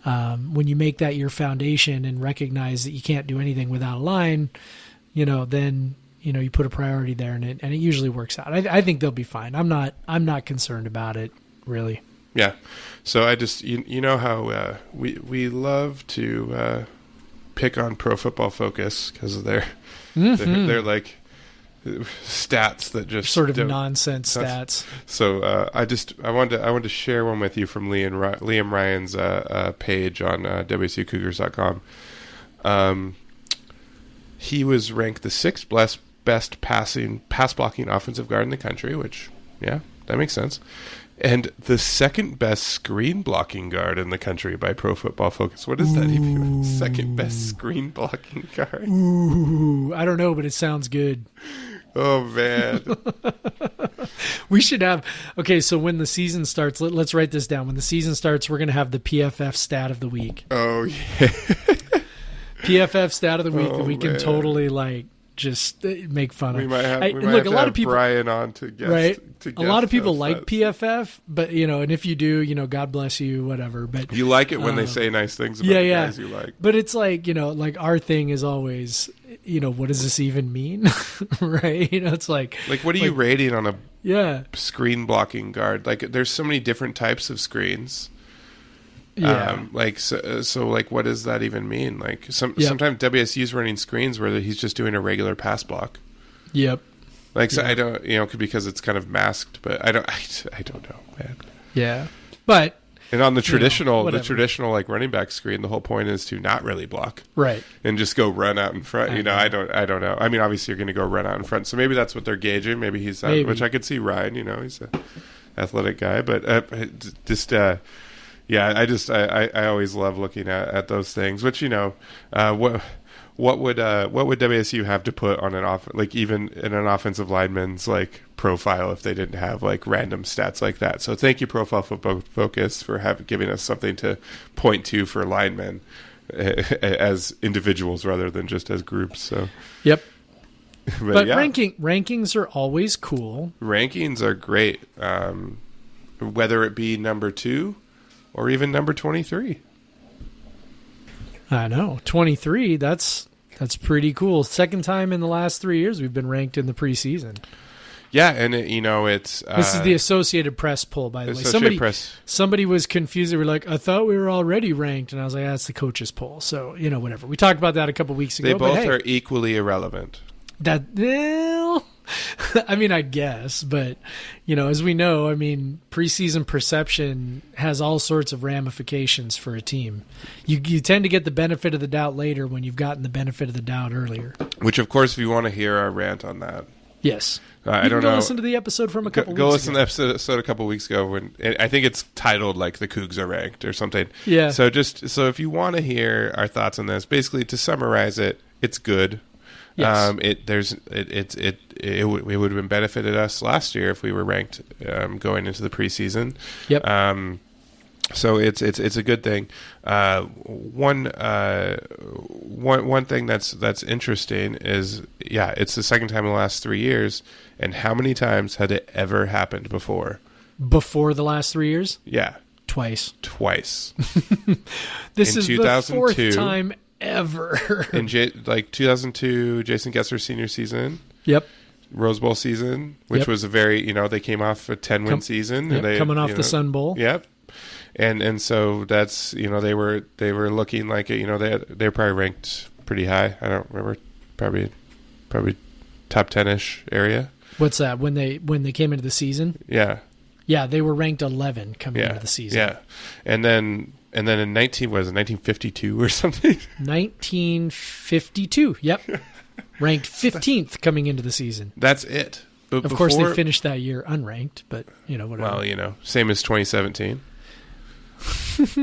when you make that your foundation and recognize that you can't do anything without a line, then, you put a priority there and it usually works out. I think they'll be fine. I'm not concerned about it really. Yeah. So I just, how we love to pick on Pro Football Focus because of they're like stats that just sort of nonsense stats. So I wanted to share one with you from Liam Ryan's page on WSUCougars.com. He was ranked the 6th best pass blocking offensive guard in the country, which that makes sense. And the 2nd best screen blocking guard in the country by Pro Football Focus. What does that even mean? 2nd best screen blocking guard? Ooh, I don't know, but it sounds good. Oh, man. We should have... Okay, so when the season starts, let's write this down. When the season starts, we're going to have the PFF stat of the week. Oh, yeah. PFF stat of the week that we can totally, just make fun of. We might have a lot of people, Brian on to guess. Right? A lot of people like PFF, but and if you do, God bless you, whatever. But you like it when they say nice things about the guys you like. But it's like our thing is always, what does this even mean, right? It's like what are you rating on a screen blocking guard? There's so many different types of screens. Yeah. So what does that even mean? Sometimes WSU's running screens where he's just doing a regular pass block. Yep. So I don't, because it's kind of masked, but I don't know, man. Yeah. But. And on the traditional running back screen, the whole point is to not really block. Right. And just go run out in front. I don't know. I mean, obviously you're going to go run out in front. So maybe that's what they're gauging. Maybe he's that, which I could see Ryan, he's an athletic guy, but Yeah, I always love looking at those things. Which what would WSU have to put on an like even in an offensive lineman's like profile if they didn't have like random stats like that? So thank you, Profile Football Focus, for giving us something to point to for linemen as individuals rather than just as groups. So yep. But yeah. rankings are always cool. Rankings are great, whether it be number 2 or even number 23. I know. 23, that's pretty cool. Second time in the last 3 years we've been ranked in the preseason. Yeah, and it's... this is the Associated Press poll, by the way. Somebody was confused. They were like, I thought we were already ranked. And I was like, that's the coaches poll. So, whatever. We talked about that a couple weeks ago. They both are equally irrelevant. I mean, I guess, but as we know, preseason perception has all sorts of ramifications for a team. You tend to get the benefit of the doubt later when you've gotten the benefit of the doubt earlier. Which, of course, if you want to hear our rant on that, yes, I don't know. Listen to the episode from a couple. Go weeks listen ago. to the episode a couple weeks ago when I think it's titled like the Cougs are ranked or something. Yeah. So if you want to hear our thoughts on this, basically to summarize it, it's good. Yes. It would have been benefited us last year if we were ranked going into the preseason. Yep. So it's a good thing. One thing that's interesting is it's the second time in the last 3 years, and how many times had it ever happened before? Before the last 3 years? Yeah, twice. This is the fourth time ever. In 2002, Jason Gesser's senior season. Yep. Rose Bowl season, which was a very, they came off a 10-win season. Yep, and they, coming off the Sun Bowl. Yep. And so that's, they were looking like it, they're probably ranked pretty high. I don't remember, probably top 10-ish area. What's that? When they came into the season? Yeah. Yeah, they were ranked 11 coming into the season. Yeah. And then in 1952 or something? 1952. Yep. Ranked 15th coming into the season. That's it. But of course, they finished that year unranked, but whatever. Well, same as 2017.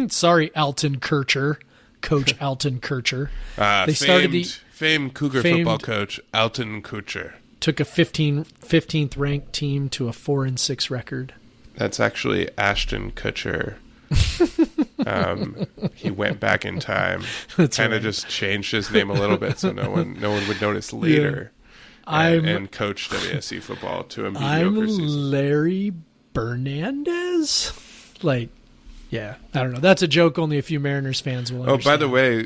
Sorry, Alton Kircher, Coach Alton Kircher. They started famed Cougar football coach Alton Kutcher took a 15th ranked team to a 4-6 record. That's actually Ashton Kutcher. He went back in time, kind of just changed his name a little bit so no one would notice later. Yeah. And coached WSU football to a mediocre season. Larry Bernandez. Yeah, I don't know. That's a joke only a few Mariners fans will understand. Oh, by the way,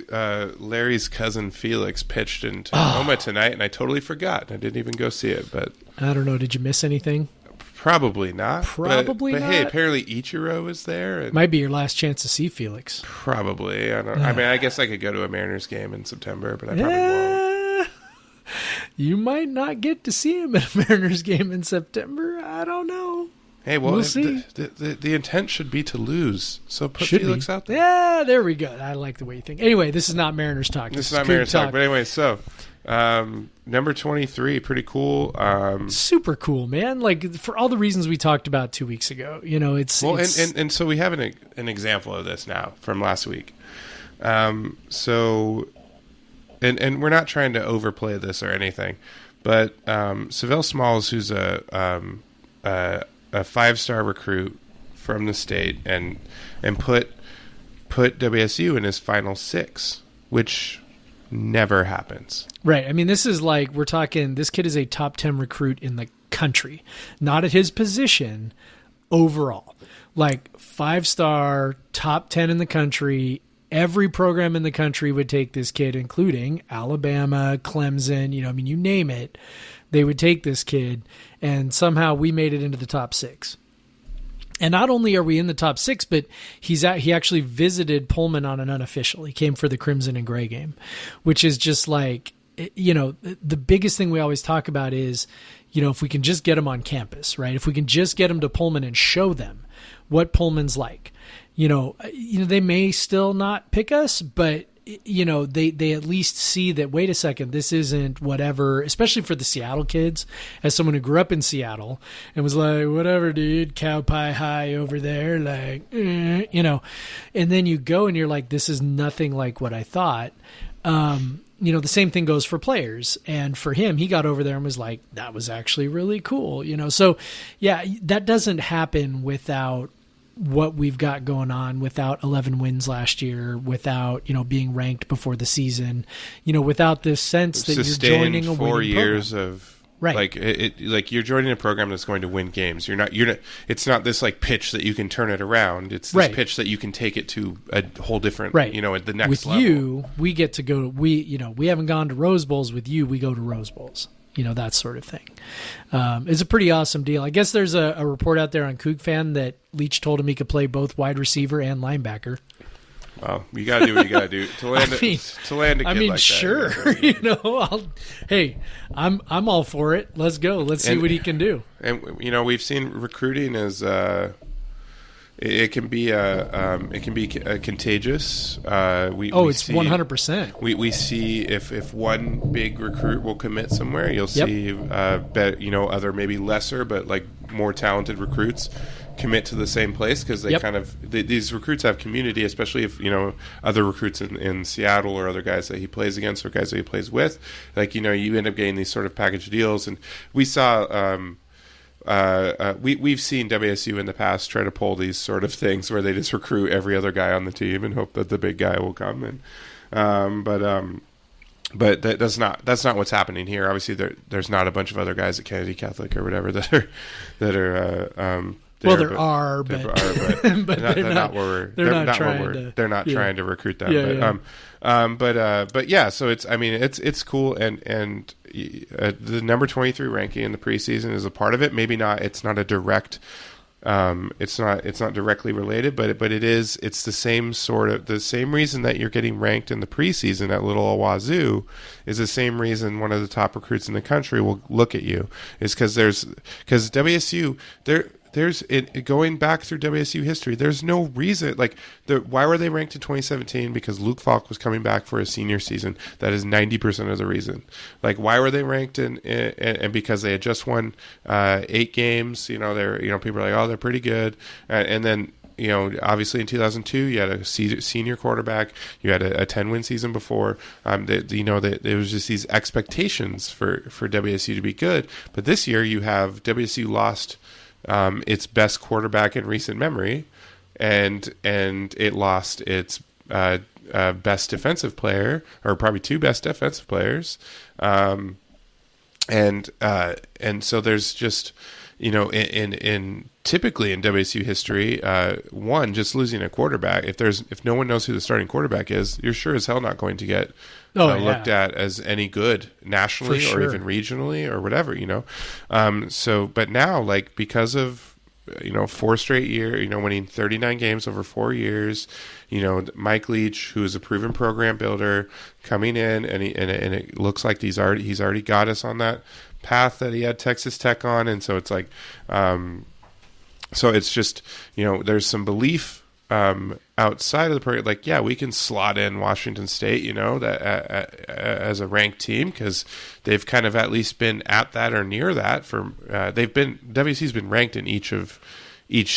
Larry's cousin Felix pitched in Tacoma tonight, and I totally forgot. I didn't even go see it, but I don't know. Did you miss anything? Probably not. Probably but not. Hey, apparently Ichiro is there. And might be your last chance to see Felix. Probably. I don't. I mean, I guess I could go to a Mariners game in September, but I probably won't. You might not get to see him at a Mariners game in September. I don't know. Hey, well, we'll see. The intent should be to lose, so put Felix out there. Yeah, there we go. I like the way you think. Anyway, this is not Mariners talk. This is not Mariners talk. But anyway, so number 23, pretty cool. Super cool, man. For all the reasons we talked about 2 weeks ago. It's and so we have an example of this now from last week. So, and we're not trying to overplay this or anything, but Savell Smalls, who's a 5-star recruit from the state, and put WSU in his final 6, which never happens. Right. I mean, this is we're talking, this kid is a top 10 recruit in the country, not at his position, overall. 5-star, top 10 in the country. Every program in the country would take this kid, including Alabama, Clemson, you name it. They would take this kid, and somehow we made it into the top 6. And not only are we in the top 6, but he actually visited Pullman on an unofficial. He came for the Crimson and Gray game, which is just the biggest thing we always talk about is, if we can just get him on campus, right? If we can just get him to Pullman and show them what Pullman's like, they may still not pick us, but they at least see that, wait a second, this isn't whatever, especially for the Seattle kids, as someone who grew up in Seattle and was like, whatever, dude, cow pie high over there, like, and then you go and you're like, this is nothing like what I thought. The same thing goes for players. And for him, he got over there and was like, that was actually really cool. So yeah, that doesn't happen without what we've got going on, without 11 wins last year, without, being ranked before the season, without this sense that you're joining a 4 winning years program. of Right. like you're joining a program that's going to win games. You're not, it's not this like pitch that you can turn it around. It's this pitch that you can take it to a whole different, at the next with level. you, we get to go, we haven't gone to Rose Bowls. With you, we go to Rose Bowls. That sort of thing. It's a pretty awesome deal. I guess there's a report out there on Coug Fan that Leach told him he could play both wide receiver and linebacker. Well, you got to do what you got to do to land a kid like sure. that. Hey, I'm all for it. Let's go. Let's see what he can do. And we've seen recruiting as it can be contagious. It's 100%. We see if one big recruit will commit somewhere, you'll see other maybe lesser but like more talented recruits commit to the same place, because they these recruits have community, especially if other recruits in Seattle or other guys that he plays against or guys that he plays with, like you end up getting these sort of package deals. And we saw we've seen WSU in the past try to pull these sort of things where they just recruit every other guy on the team and hope that the big guy will come in. But that's not what's happening here. Obviously, there's not a bunch of other guys at Kennedy Catholic or whatever that are there they're not trying to recruit them. But so it's cool, and the number 23 ranking in the preseason is a part of it. Maybe not. It's not a direct. It's not directly related, but it's the same reason that you're getting ranked in the preseason at Little Wazoo is the same reason one of the top recruits in the country will look at you, is because WSU there's going back through WSU history, there's no reason why were they ranked in 2017? Because Luke Falk was coming back for his senior season. That is 90% of the reason. Like, why were they ranked and because they had just won 8 games, they're people are like, oh, they're pretty good, and then obviously in 2002 you had a senior quarterback, you had a 10-win season before. There was just these expectations for WSU to be good, but this year you have WSU lost its best quarterback in recent memory, and it lost its best defensive player, or probably 2 best defensive players, and so there's just in typically in WSU history, just losing a quarterback. If no one knows who the starting quarterback is, you're sure as hell not going to get looked at as any good nationally or even regionally or whatever, but now, because of 4 straight years, winning 39 games over 4 years, Mike Leach, who is a proven program builder, coming in, and it looks like he's already got us on that path that he had Texas Tech on, and so it's like, so it's just there's some belief outside of the program, we can slot in Washington State, that as a ranked team, because they've kind of at least been at that or near that for WC's been ranked in each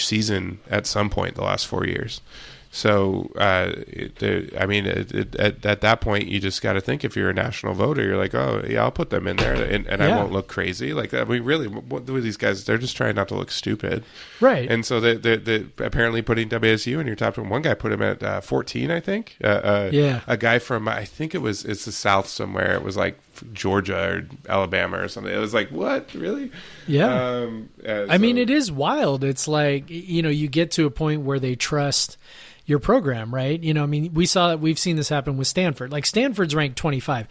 season at some point the last 4 years. So, at that point, you just got to think, if you're a national voter, you're like, oh, yeah, I'll put them in there, and I won't look crazy. Really, what do these guys? They're just trying not to look stupid. Right. And so they're apparently putting WSU in your top 10. One guy put him at 14, I think. A guy from, I think it's the South somewhere. It was like Georgia or Alabama or something. It was like, what? Really? Yeah. It is wild. It's like, you get to a point where they trust your program, right? We've seen this happen with Stanford. Like, Stanford's ranked 25.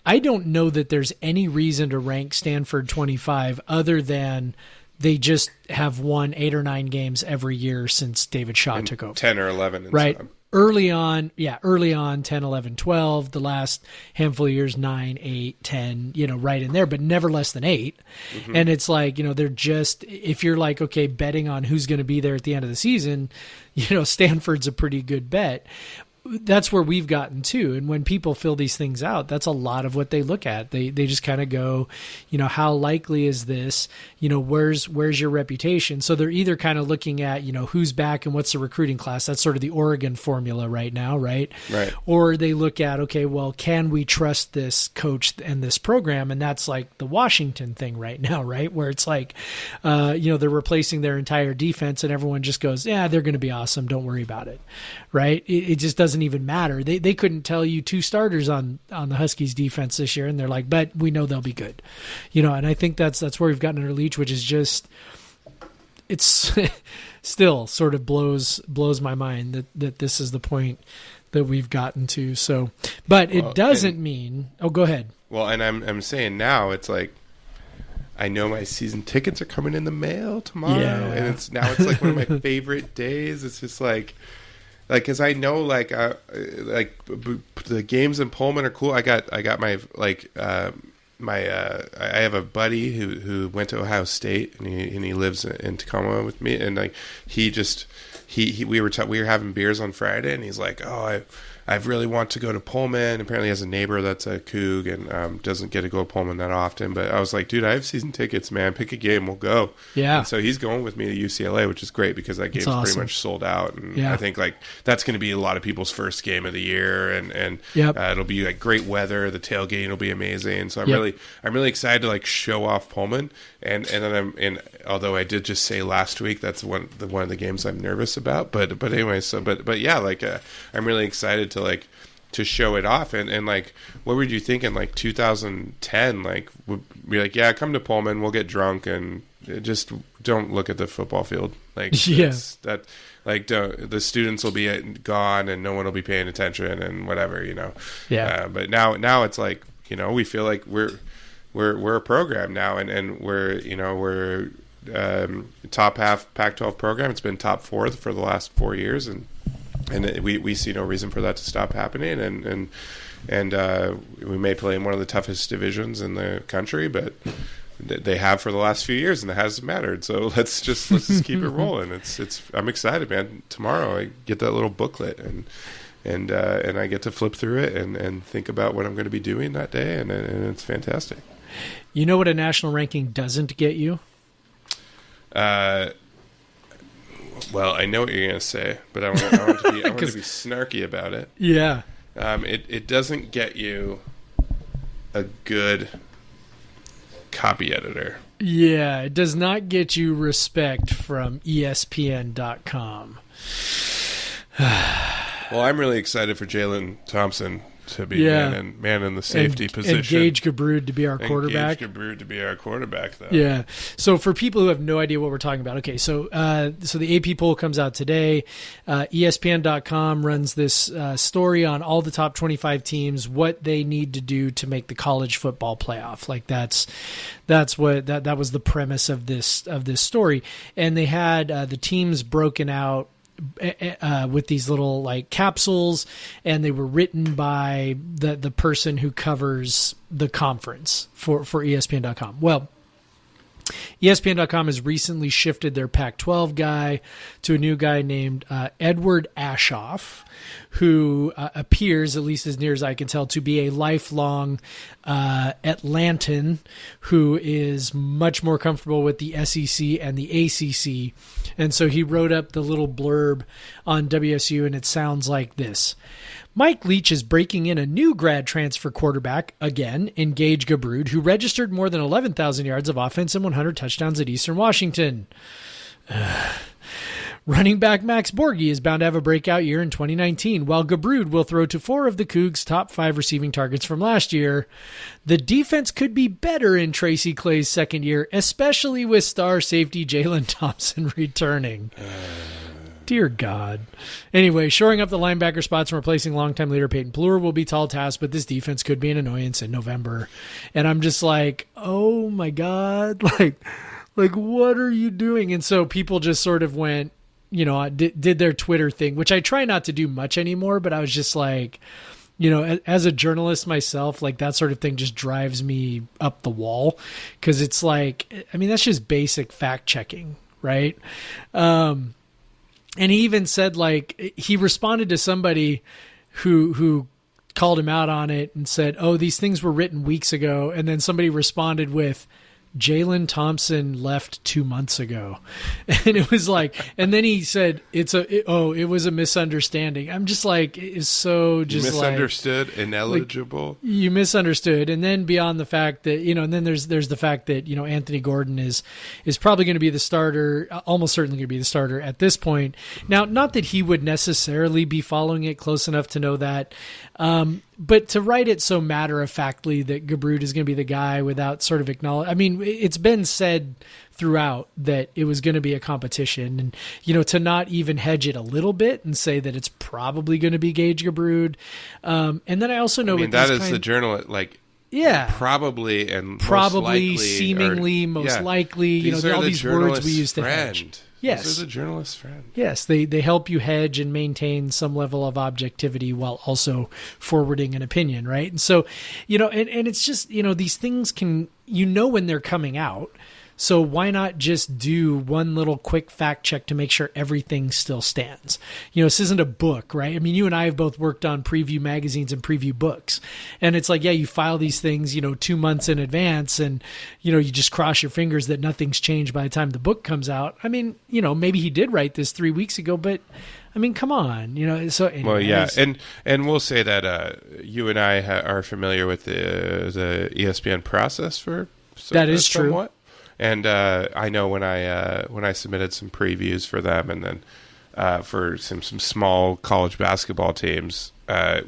I don't know that there's any reason to rank Stanford 25 other than they just have won 8 or 9 games every year since David Shaw took over. 10 or 11. Right. Early on, 10, 11, 12, the last handful of years, 9, 8, 10, right in there, but never less than 8. Mm-hmm. And it's like, they're just, if you're like, okay, betting on who's going to be there at the end of the season, Stanford's a pretty good bet. that's where we've gotten to. And when people fill these things out, that's a lot of what they look at. They just kind of go, how likely is this? Where's your reputation? So they're either kind of looking at, who's back and what's the recruiting class. That's sort of the Oregon formula right now, right? Right. Or they look at, okay, well, can we trust this coach and this program? And that's like the Washington thing right now, right? Where it's like, they're replacing their entire defense and everyone just goes, yeah, they're going to be awesome. Don't worry about it. Right. It just doesn't even matter. They couldn't tell you 2 starters on the Huskies defense this year. And they're like, but we know they'll be good, and I think that's where we've gotten under Leach, which is just, it's still sort of blows my mind that this is the point that we've gotten to. So, but it doesn't mean, go ahead. Well, and I'm saying now it's like, I know my season tickets are coming in the mail tomorrow, and it's like one of my favorite days. It's just like, cause I know the games in Pullman are cool. I got my I have a buddy who went to Ohio State and he lives in Tacoma with me, and like we were having beers on Friday, and he's like, oh, I really want to go to Pullman. Apparently he has a neighbor that's a Coug and doesn't get to go to Pullman that often. But I was like, dude, I have season tickets, man. Pick a game, we'll go. Yeah. And so he's going with me to UCLA, which is great because that game's pretty much sold out. And I think that's going to be a lot of people's first game of the year. And it'll be like great weather. The tailgating will be amazing. So I'm really excited to show off Pullman. And then although I did just say last week that's one of the games I'm nervous about. But anyway, I'm really excited to show it off. And what were you thinking, 2010, be like, yeah, come to Pullman, we'll get drunk and just don't look at the football field. The students will be gone and no one will be paying attention and whatever, but now it's we feel like we're a program now, and we're top half Pac-12 program. It's been top 4 for the last 4 years, and we see no reason for that to stop happening. And we may play in one of the toughest divisions in the country, but they have for the last few years, and it hasn't mattered. So let's just keep it rolling. I'm excited, man. Tomorrow I get that little booklet and I get to flip through it and think about what I'm going to be doing that day, and it's fantastic. You know what a national ranking doesn't get you? Well, I know what you're going to say, but I want to be snarky about it. Yeah. It doesn't get you a good copy editor. Yeah, it does not get you respect from ESPN.com. Well, I'm really excited for Jalen Thompson to be man in the safety position. And Gage Gabrud to be our quarterback. Gage Gabrud to be our quarterback, though. Yeah. So for people who have no idea what we're talking about, okay, so the AP poll comes out today. ESPN.com runs this story on all the top 25 teams, what they need to do to make the college football playoff. That's what that was the premise of this story. And they had the teams broken out with these little capsules, and they were written by the person who covers the conference for ESPN.com. Well, ESPN.com has recently shifted their Pac-12 guy to a new guy named Edward Aschoff, who appears, at least as near as I can tell, to be a lifelong Atlantan who is much more comfortable with the SEC and the ACC. And so he wrote up the little blurb on WSU, and it sounds like this. Mike Leach is breaking in a new grad transfer quarterback, again, in Gage Gabrud, who registered more than 11,000 yards of offense and 100 touchdowns at Eastern Washington. Running back Max Borghi is bound to have a breakout year in 2019, while Gabrud will throw to 4 of the Cougs' top 5 receiving targets from last year. The defense could be better in Tracy Clay's second year, especially with star safety Jalen Thompson returning. Dear God. Anyway, shoring up the linebacker spots and replacing longtime leader Peyton Plur will be tall task, but this defense could be an annoyance in November. And I'm just like, oh my God, like what are you doing? And so people just sort of went, did their Twitter thing, which I try not to do much anymore, but I was just like, as a journalist myself, that sort of thing just drives me up the wall, because it's that's just basic fact checking, right? And he even said, he responded to somebody who called him out on it and said, "Oh, these things were written weeks ago," and then somebody responded with, "Jalen Thompson left 2 months ago." And it was like, and then he said, it was a misunderstanding. I'm just like, it's so just misunderstood, like, ineligible. Like, you misunderstood. And then beyond the fact that, and then there's the fact that, Anthony Gordon is probably going to be the starter, almost certainly going to be the starter at this point. Now, not that he would necessarily be following it close enough to know that, but to write it so matter-of-factly that Gebrud is going to be the guy without sort of acknowledge. I mean, it's been said throughout that it was going to be a competition, and to not even hedge it a little bit and say that it's probably going to be Gage Gebrud. And then I also know that is the journalist, like, yeah, probably and probably, most likely, seemingly, most likely. All these words we use to hedge. Yes. This is a journalist's friend. Yes, they help you hedge and maintain some level of objectivity while also forwarding an opinion, right? And so, and it's just, these things can, when they're coming out. So why not just do one little quick fact check to make sure everything still stands? This isn't a book, right? I mean, you and I have both worked on preview magazines and preview books. And it's like, yeah, you file these things, 2 months in advance, and, you just cross your fingers that nothing's changed by the time the book comes out. I mean, maybe he did write this 3 weeks ago, but I mean, come on, so anyways. Well, yeah. And we'll say that, you and I are familiar with the ESPN process for that is somewhat. True. And I know when I submitted some previews for them, and then for some small college basketball teams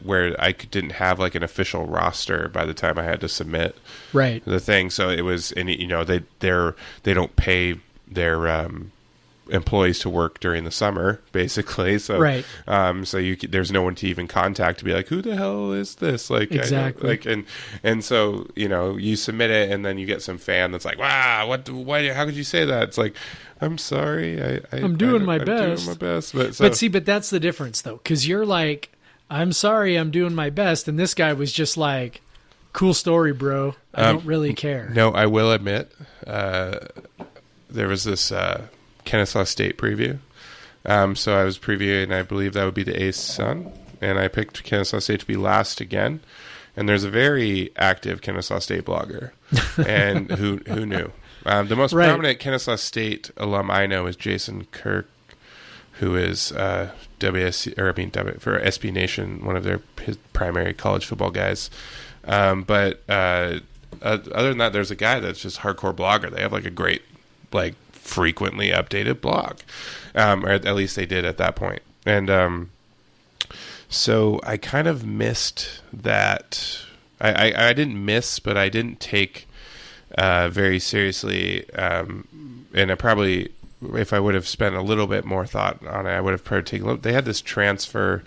where I didn't have like an official roster by the time I had to submit the thing. So it was, and they don't pay their employees to work during the summer, basically. So so there's no one to even contact to be like, who the hell is this? Like, exactly. And so you submit it, and then you get some fan that's like, wow, how could you say that? It's like, I'm sorry, I'm doing my best. But that's the difference though, because you're like, I'm sorry, I'm doing my best, and this guy was just like, cool story, bro. I don't really care. No, I will admit, there was this Kennesaw State preview. So I was previewing, I believe that would be the Ace Sun, and I picked Kennesaw State to be last again. And there's a very active Kennesaw State blogger, and who knew? The most prominent Kennesaw State alum I know is Jason Kirk, who is for SB Nation, one of his primary college football guys. But other than that, there's a guy that's just hardcore blogger. They have like a great, like, frequently updated blog, or at least they did at that point. And so I kind of missed that. I didn't miss, but I didn't take very seriously. And I probably, if I would have spent a little bit more thought on it, I would have probably taken a look. They had this transfer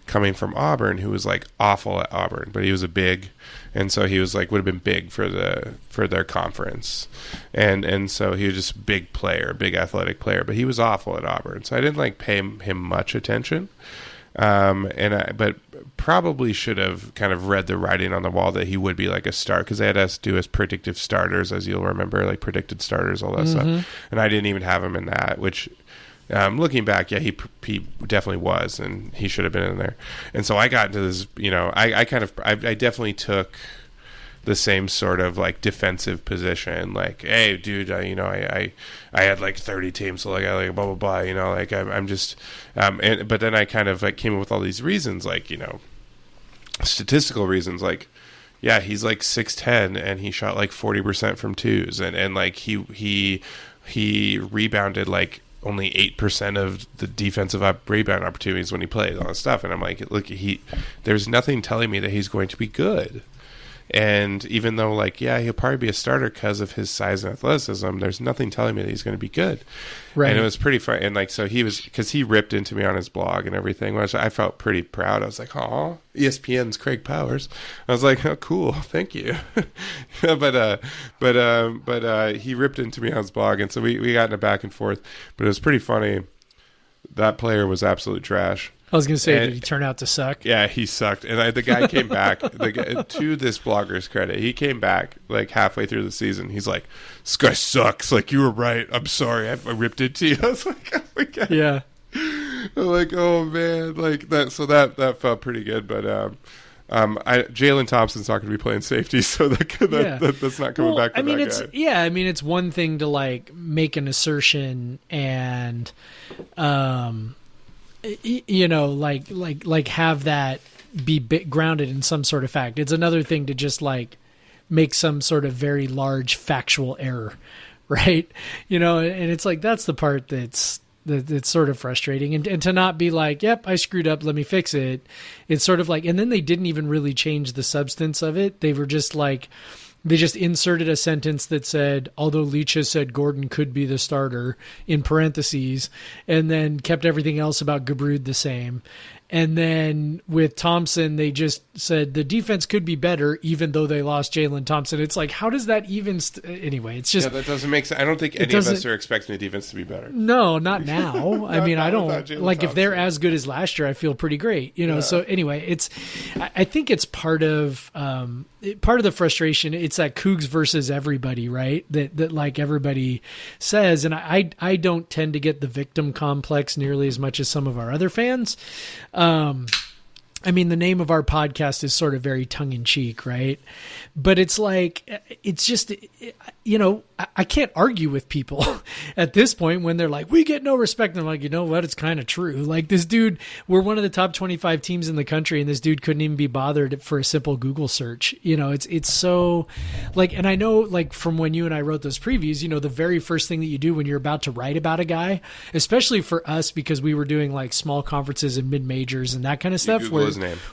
coming from Auburn who was like awful at Auburn, but he was a big, and so he was like, would have been big for their conference, and so he was just a big player, big athletic player, but he was awful at Auburn, so I didn't like pay him much attention, but probably should have kind of read the writing on the wall that he would be like a start, because they had us do as predictive starters, as you'll remember, like predicted starters, all that stuff, and I didn't even have him in that, which. Looking back, yeah, he definitely was, and he should have been in there. And so I got into this, I definitely took the same sort of like defensive position, like, hey, dude, I had like 30 teams, so like I like blah blah blah, like I'm just, but then I kind of like came up with all these reasons, like statistical reasons, like. Yeah, he's like 6'10", and he shot like 40% from twos, and like he rebounded like only 8% of the defensive rebound opportunities when he played, all this stuff. And I'm like, look, there's nothing telling me that he's going to be good. And even though, like, yeah, he'll probably be a starter because of his size and athleticism, there's nothing telling me that he's going to be good. Right. And it was pretty fun. And, like, so because he ripped into me on his blog and everything, which I felt pretty proud. I was like, oh, ESPN's Craig Powers. I was like, oh, cool, thank you. but he ripped into me on his blog, and so we got in a back and forth. But it was pretty funny. That player was absolute trash. I was going to say, did he turn out to suck? Yeah, he sucked. And the guy came back. To this blogger's credit, he came back like halfway through the season. He's like, this guy sucks. Like, you were right. I'm sorry. I ripped into you. I was like, oh my God. Yeah. Like, oh man, like that. So that felt pretty good, but Jalen Thompson's not going to be playing safety, so that's not coming back. I mean, it's one thing to like make an assertion and, you know, like have that be grounded in some sort of fact. It's another thing to just like make some sort of very large factual error, right? You know, and it's like that's the part that's sort of frustrating, and to not be like, yep, I screwed up, let me fix it. It's sort of like, and then they didn't even really change the substance of it. They were just like, they just inserted a sentence that said, although Leach has said Gordon could be the starter in parentheses, and then kept everything else about Gabrud the same. And then with Thompson, they just said the defense could be better, even though they lost Jalen Thompson. It's like, how does that even? Anyway, it's just that doesn't make sense. I don't think any of us are expecting the defense to be better. No, not now. I mean, I don't like Thompson. If they're as good as last year, I feel pretty great. You know. Yeah. So anyway, I think it's part of the frustration. It's that Cougs versus everybody, right? That like everybody says, and I don't tend to get the victim complex nearly as much as some of our other fans. I mean, the name of our podcast is sort of very tongue in cheek, right? But it's like, it's just, you know, I can't argue with people at this point when they're like, we get no respect. And I'm like, you know what? It's kind of true. Like this dude, we're one of the top 25 teams in the country, and this dude couldn't even be bothered for a simple Google search. You know, it's so like, and I know like from when you and I wrote those previews, you know, the very first thing that you do when you're about to write about a guy, especially for us, because we were doing like small conferences and mid majors and that kind of stuff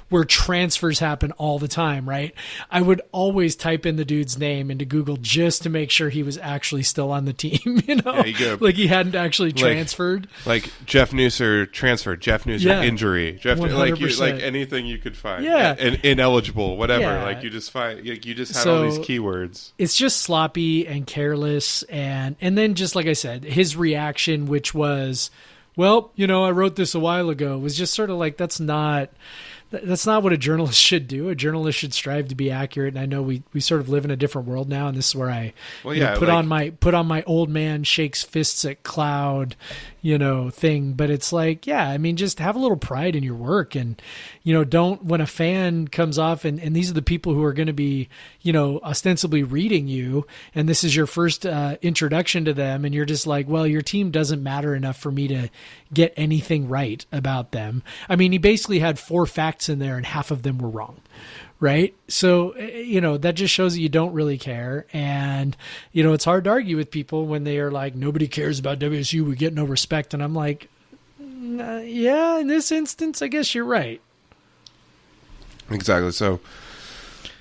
where transfers happen all the time. Right. I would always type in the dude's name into Google just to make sure he was actually still on the team, you know, like he hadn't actually transferred. Like Jeff Nusser transferred, Jeff Nusser injury, Jeff like anything you could find, and ineligible, whatever. Like you just find, you just had all these keywords. It's just sloppy and careless, and then just like I said, his reaction, which was, well, you know, I wrote this a while ago, was just sort of like that's not what a journalist should do. A journalist should strive to be accurate. And I know we sort of live in a different world now, and this is where I put on my old man shakes fists at cloud, you know, thing. But it's like, yeah, I mean, just have a little pride in your work, and, you know, don't, when a fan comes off and these are the people who are going to be, you know, ostensibly reading you, and this is your first introduction to them, and you're just like, well, your team doesn't matter enough for me to get anything right about them. I mean, he basically had 4 facts in there and half of them were wrong, right? So, you know, that just shows that you don't really care. And, you know, it's hard to argue with people when they are like, nobody cares about WSU, we get no respect. And I'm like, yeah, in this instance, I guess you're right. Exactly. So,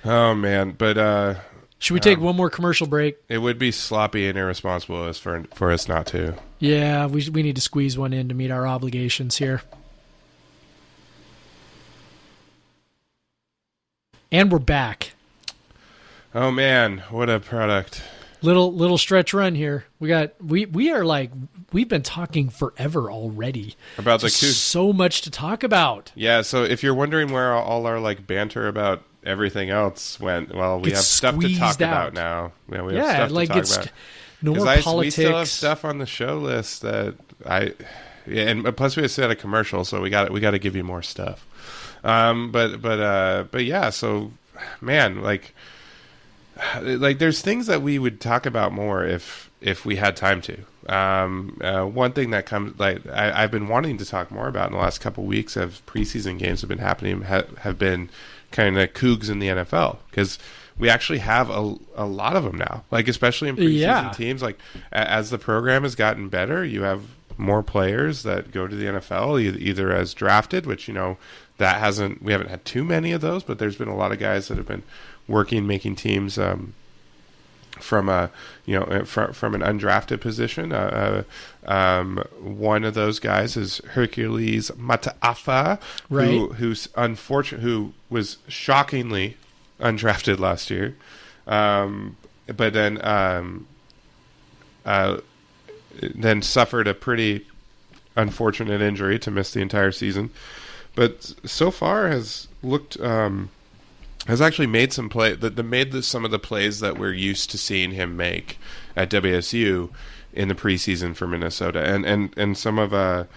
oh man, but should we take one more commercial break? It would be sloppy and irresponsible as for us not to. Yeah, we need to squeeze one in to meet our obligations here. And we're back. Oh man, what a product! Little stretch run here. We are like, we've been talking forever already about the Cougs. So much to talk about. Yeah. So if you're wondering where all our like banter about everything else went, well, we have stuff to talk about now. Yeah, we have stuff to talk about. No more politics. We still have stuff on the show list that and plus we have set a commercial, so we got to give you more stuff. But yeah, so man, like there's things that we would talk about more if we had time to. One thing that comes, like I've been wanting to talk more about in the last couple of weeks of preseason games have been happening, have been kind of Cougs in the NFL, because we actually have a lot of them now, like especially in preseason teams. Like as the program has gotten better, you have more players that go to the NFL either as drafted, which, you know, we haven't had too many of those, but there's been a lot of guys that have been making teams from an undrafted position. One of those guys is Hercules Mataafa, right, who was shockingly undrafted last year, but then suffered a pretty unfortunate injury to miss the entire season. But so far has actually made some play. Some of the plays that we're used to seeing him make at WSU in the preseason for Minnesota, and some Seahawk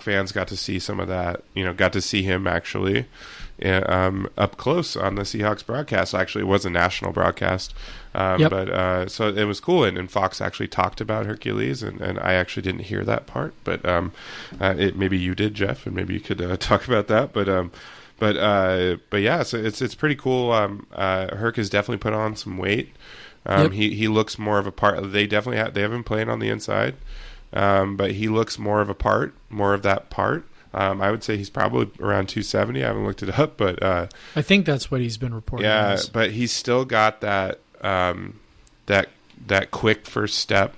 fans got to see some of that. Got to see him actually up close on the Seahawks broadcast. Actually, it was a national broadcast, but so it was cool. And Fox actually talked about Hercules, and I actually didn't hear that part, but maybe you did, Jeff, and maybe you could talk about that. But yeah, so it's pretty cool. Herc has definitely put on some weight. He looks more of a part. They definitely they have him playing on the inside, but he looks more of that part. I would say he's probably around 270. I haven't looked it up, but I think that's what he's been reporting. Yeah, but he's still got that quick first step,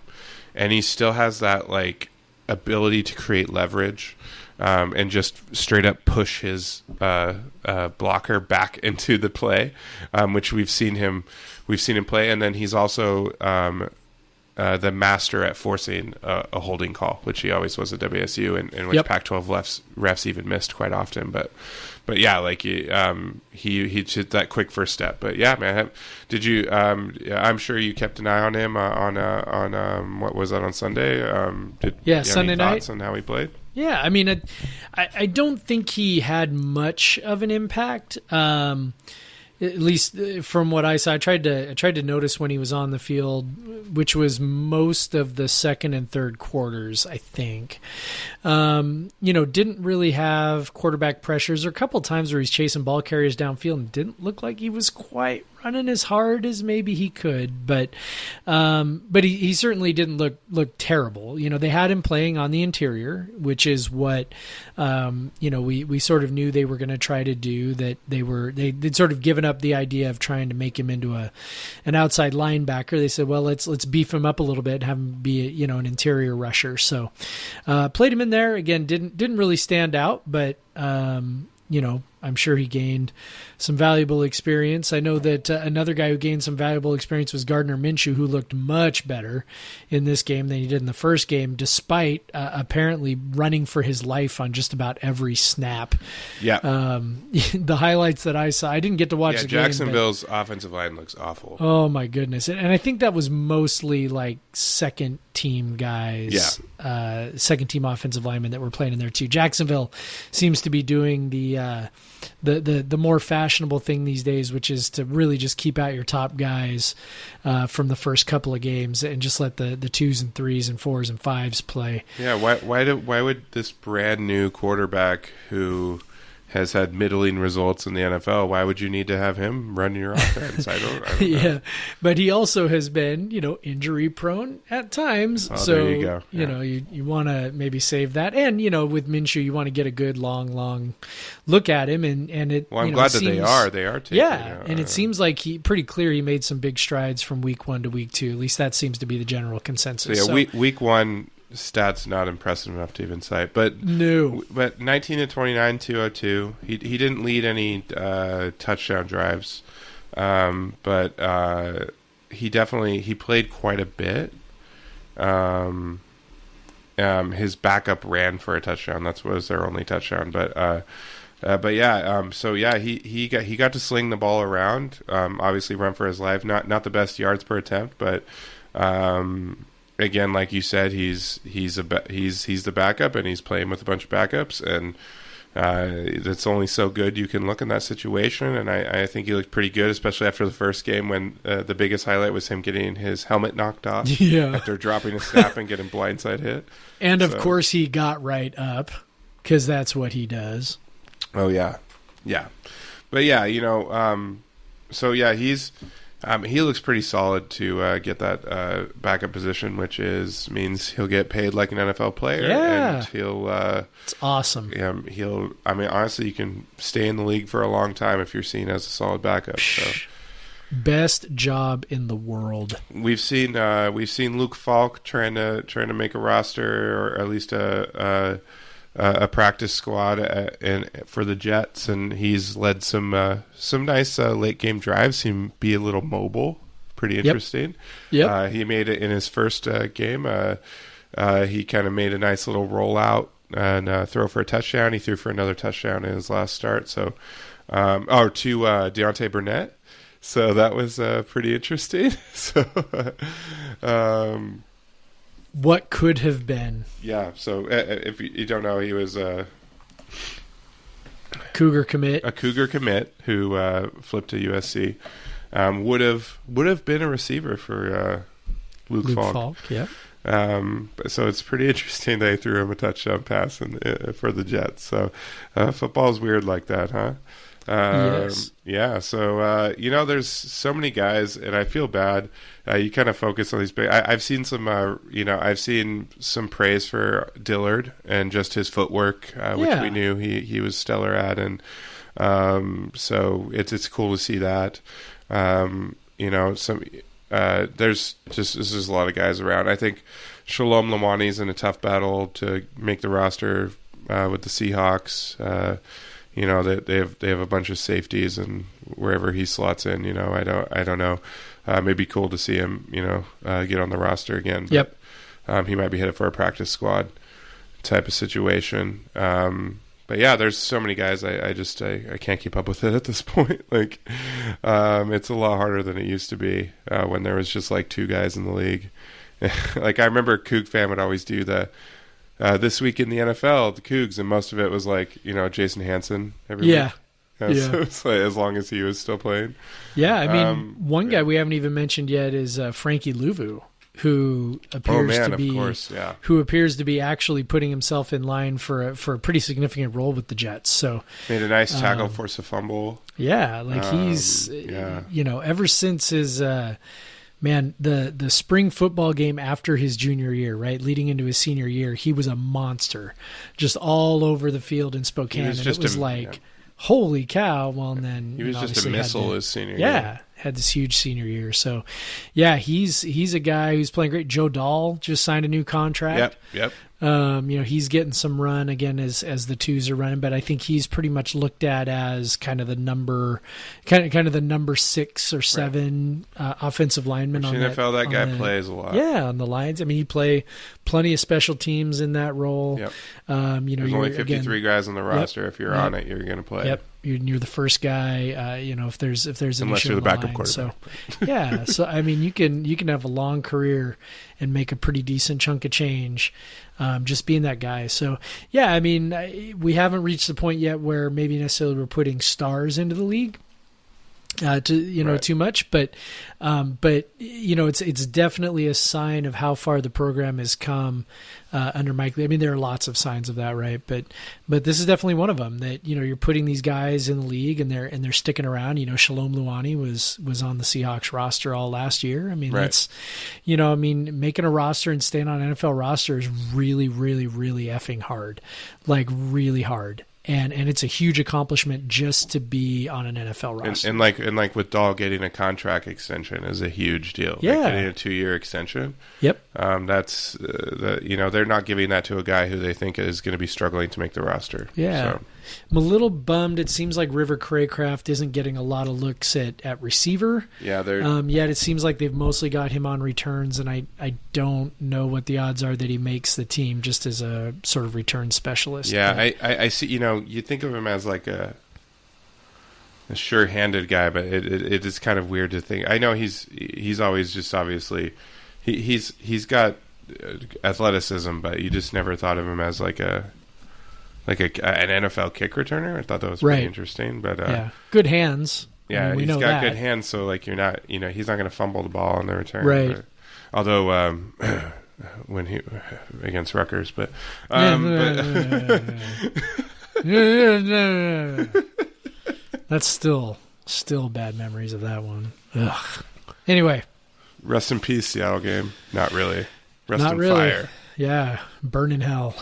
and he still has that like ability to create leverage. And just straight up push his blocker back into the play, which we've seen him play. And then he's also the master at forcing a holding call, which he always was at WSU, and which Pac-12 refs even missed quite often. But yeah, like he did that quick first step. But yeah, man, did you? I'm sure you kept an eye on him on what was that on Sunday? Sunday night. On how he played. Yeah, I mean, I don't think he had much of an impact. At least from what I saw, I tried to notice when he was on the field, which was most of the second and third quarters, I think. Didn't really have quarterback pressures. There are a couple times where he's chasing ball carriers downfield and didn't look like he was quite running as hard as maybe he could, but he certainly didn't look terrible. They had him playing on the interior, which is what we sort of knew they were going to try to do. That they'd sort of given up the idea of trying to make him into an outside linebacker. They said, well, let's beef him up a little bit and have him be an interior rusher. So played him in there again. Didn't really stand out, but I'm sure he gained some valuable experience. I know that another guy who gained some valuable experience was Gardner Minshew, who looked much better in this game than he did in the first game, despite apparently running for his life on just about every snap. Yeah. The highlights that I saw, I didn't get to watch the game. Jacksonville's offensive line looks awful. Oh, my goodness. And I think that was mostly like second-team guys, second-team offensive linemen that were playing in there too. Jacksonville seems to be doing the more fashionable thing these days, which is to really just keep out your top guys from the first couple of games and just let the 2s and 3s and 4s and 5s play. Yeah, why would this brand new quarterback who has had middling results in the NFL, why would you need to have him running your offense? I don't know. Yeah, but he also has been, injury prone at times. Oh, so, there you go. Yeah. You want to maybe save that. And, with Minshew, you want to get a good long look at him. And it, well, I'm glad that they are. They are taking and it seems like pretty clear he made some big strides from week 1 to week 2. At least that seems to be the general consensus. So, week 1 stats not impressive enough to even cite, but 19 to 29, 202. He didn't lead any touchdown drives, but he played quite a bit. His backup ran for a touchdown. That was their only touchdown, but yeah. So yeah, he got to sling the ball around. Obviously, run for his life. Not the best yards per attempt, but. Again, like you said, he's the backup, and he's playing with a bunch of backups, and it's only so good you can look in that situation. And I think he looked pretty good, especially after the first game when the biggest highlight was him getting his helmet knocked off after dropping a snap and getting blindside hit. And of course, he got right up because that's what he does. Oh yeah, but yeah, so yeah, he looks pretty solid to get that backup position, which means he'll get paid like an NFL player. Yeah, and he'll. It's awesome. Honestly, you can stay in the league for a long time if you're seen as a solid backup. So. Best job in the world. We've seen Luke Falk trying to make a roster, or at least a practice squad for the Jets, and he's led some nice late game drives. He can be a little mobile, pretty interesting. Yep. He made it in his first game. He kind of made a nice little rollout and throw for a touchdown. He threw for another touchdown in his last start. So, to Deontay Burnett. So that was pretty interesting. So, What could have been? yeah. So if you don't know, he was Cougar commit. a Cougar commit who flipped to USC. Would have been a receiver for Luke Falk. Yeah. So it's pretty interesting they threw him a touchdown pass for the Jets. So football's weird like that, huh? Yes. Yeah. So there's so many guys, and I feel bad. You kind of focus on these big. I've seen some. I've seen some praise for Dillard and just his footwork, which we knew he was stellar at, and so it's cool to see that. There's a lot of guys around. I think Shalom Lamani's in a tough battle to make the roster with the Seahawks. They have a bunch of safeties, and wherever he slots in, I don't know. Maybe cool to see him, get on the roster again. But, Yep. He might be headed for a practice squad type of situation. But yeah, there's so many guys. I can't keep up with it at this point. Like, it's a lot harder than it used to be when there was just like two guys in the league. Like I remember Coug fan would always do the this week in the NFL, the Cougs, and most of it was like Jason Hansen every week. So it's like, as long as he was still playing. Yeah, I mean, one guy we haven't even mentioned yet is Frankie Louvu, who appears who appears to be actually putting himself in line for a pretty significant role with the Jets. So made a nice tackle, force a fumble. Yeah, like he's ever since his the spring football game after his junior year, right, leading into his senior year, he was a monster, just all over the field in Spokane, and it was holy cow. Well, and then he was just a missile his senior year. Yeah, had this huge senior year. So, yeah, he's a guy who's playing great. Joe Dahl just signed a new contract. Yep. He's getting some run again as the twos are running, but I think he's pretty much looked at as kind of the number 6 or 7 offensive lineman on NFL. That guy plays a lot. Yeah, on the Lions. I mean, he play plenty of special teams in that role. Yep. There's only 53 guys on the roster. If you're on it, you're going to play. Yep. You're the first guy. If there's an unless issue you're the backup line. quarterback. So, yeah. So I mean, you can have a long career and make a pretty decent chunk of change, just being that guy. So yeah, I mean, we haven't reached the point yet where maybe necessarily we're putting stars into the league. Too much, but it's definitely a sign of how far the program has come under Mike Lee. I mean, there are lots of signs of that, right? But this is definitely one of them. That you're putting these guys in the league and they're sticking around. Shalom Luani was on the Seahawks roster all last year. I mean, that's making a roster and staying on an NFL roster is really, really, really effing hard, like really hard. And it's a huge accomplishment just to be on an NFL roster. And like with Dahl getting a contract extension is a huge deal. Yeah, like getting a 2-year extension. Yep. That's they're not giving that to a guy who they think is going to be struggling to make the roster. Yeah. So. I'm a little bummed. It seems like River Craycraft isn't getting a lot of looks at receiver. Yeah, yet it seems like they've mostly got him on returns, and I don't know what the odds are that he makes the team just as a sort of return specialist. Yeah, I see. You think of him as like a sure-handed guy, but it is kind of weird to think. I know he's always just obviously he's got athleticism, but you just never thought of him as like an NFL kick returner. I thought that was pretty interesting, but good hands. Yeah, I mean, he's got good hands, so like you're not, he's not going to fumble the ball on the return, right? But, although when he against Rutgers, but that's still bad memories of that one. Ugh. Anyway, rest in peace, Seattle game. Not really. Rest not in really. fire. Yeah, burn in hell.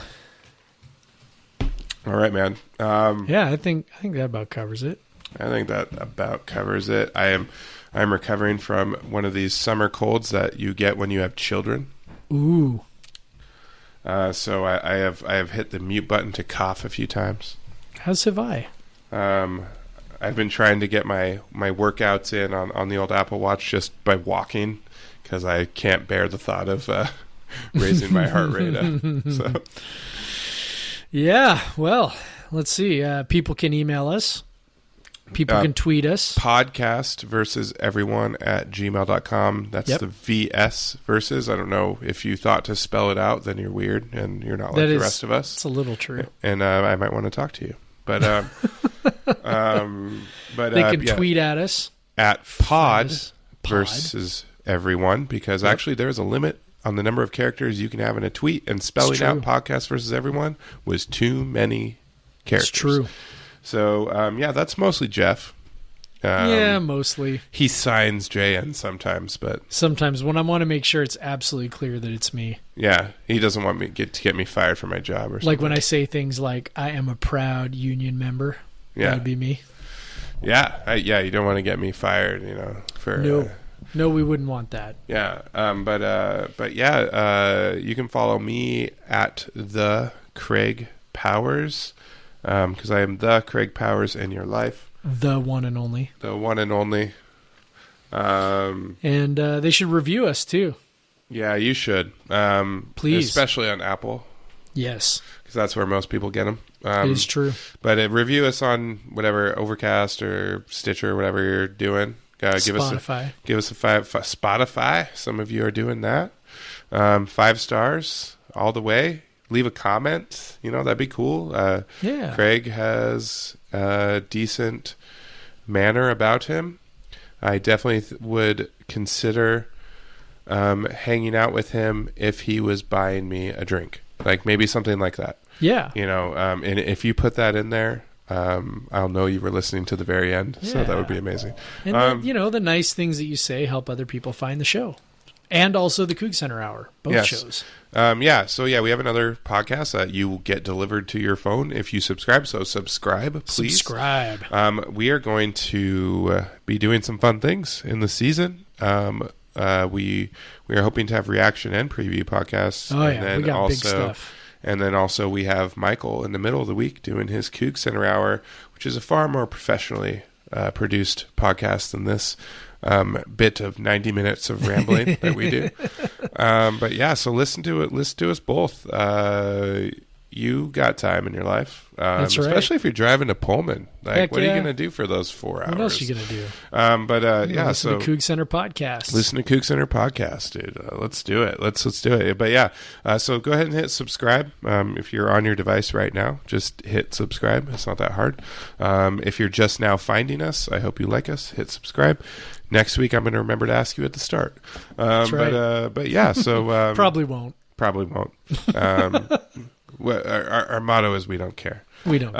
All right, man. I think that about covers it. I think that about covers it. I'm recovering from one of these summer colds that you get when you have children. Ooh. So I have hit the mute button to cough a few times. As have I. I've been trying to get my workouts in on the old Apple Watch just by walking because I can't bear the thought of raising my heart rate up. So. Yeah, well, let's see. People can email us. People can tweet us. Podcast versus everyone at gmail.com. That's Yep. the VS versus. I don't know if you thought to spell it out, then you're weird and you're not like the rest of us. It's a little true. And I might want to talk to you. But They can tweet at us. At pod us. versus everyone, because actually there's a limit on the number of characters you can have in a tweet, and spelling out podcast versus everyone was too many characters. It's true. So, that's mostly Jeff. Yeah, mostly. He signs JN sometimes, but Sometimes when I want to make sure it's absolutely clear that it's me. yeah, he doesn't want me to get me fired from my job or something. Like when I say things like, I am a proud union member. Yeah. That would be me. Yeah, you don't want to get me fired, for... No, we wouldn't want that. Yeah, you can follow me at the Craig Powers, because I am the Craig Powers in your life. The one and only. The one and only. And they should review us too. Yeah, you should. Please. Especially on Apple, Yes, because that's where most people get them. it is true. But review us on whatever, Overcast or Stitcher, whatever you're doing. Give Spotify. Give us a Spotify. Some of you are doing that. 5 stars all the way. Leave a comment. That'd be cool. Yeah. Craig has a decent manner about him. I definitely would consider hanging out with him if he was buying me a drink, like maybe something like that. Yeah. And if you put that in there, I'll know you were listening to the very end. So that would be amazing. And then, the nice things that you say help other people find the show. And also the Coug Center Hour. Both shows. So we have another podcast that you will get delivered to your phone if you subscribe. So subscribe, please. Subscribe. We are going to be doing some fun things in the season. We are hoping to have reaction and preview podcasts. Oh, yeah. We got big stuff. And then also we have Michael in the middle of the week doing his Coug Center Hour, which is a far more professionally produced podcast than this bit of 90 minutes of rambling that we do. So listen to it. Listen to us both. You got time in your life, That's right. especially if you're driving to Pullman. Like, what are you going to do for those 4 hours? What else are you going to do? Listen to Coug Center Podcast. Listen to Coug Center Podcast, dude. Let's do it. Let's do it. But so go ahead and hit subscribe. If you're on your device right now, just hit subscribe. It's not that hard. If you're just now finding us, I hope you like us. Hit subscribe. Next week, I'm going to remember to ask you at the start. That's right. So Probably won't. Our motto is we don't care. We don't.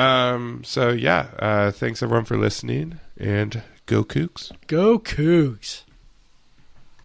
Thanks everyone for listening, and go Cougs. Go Cougs.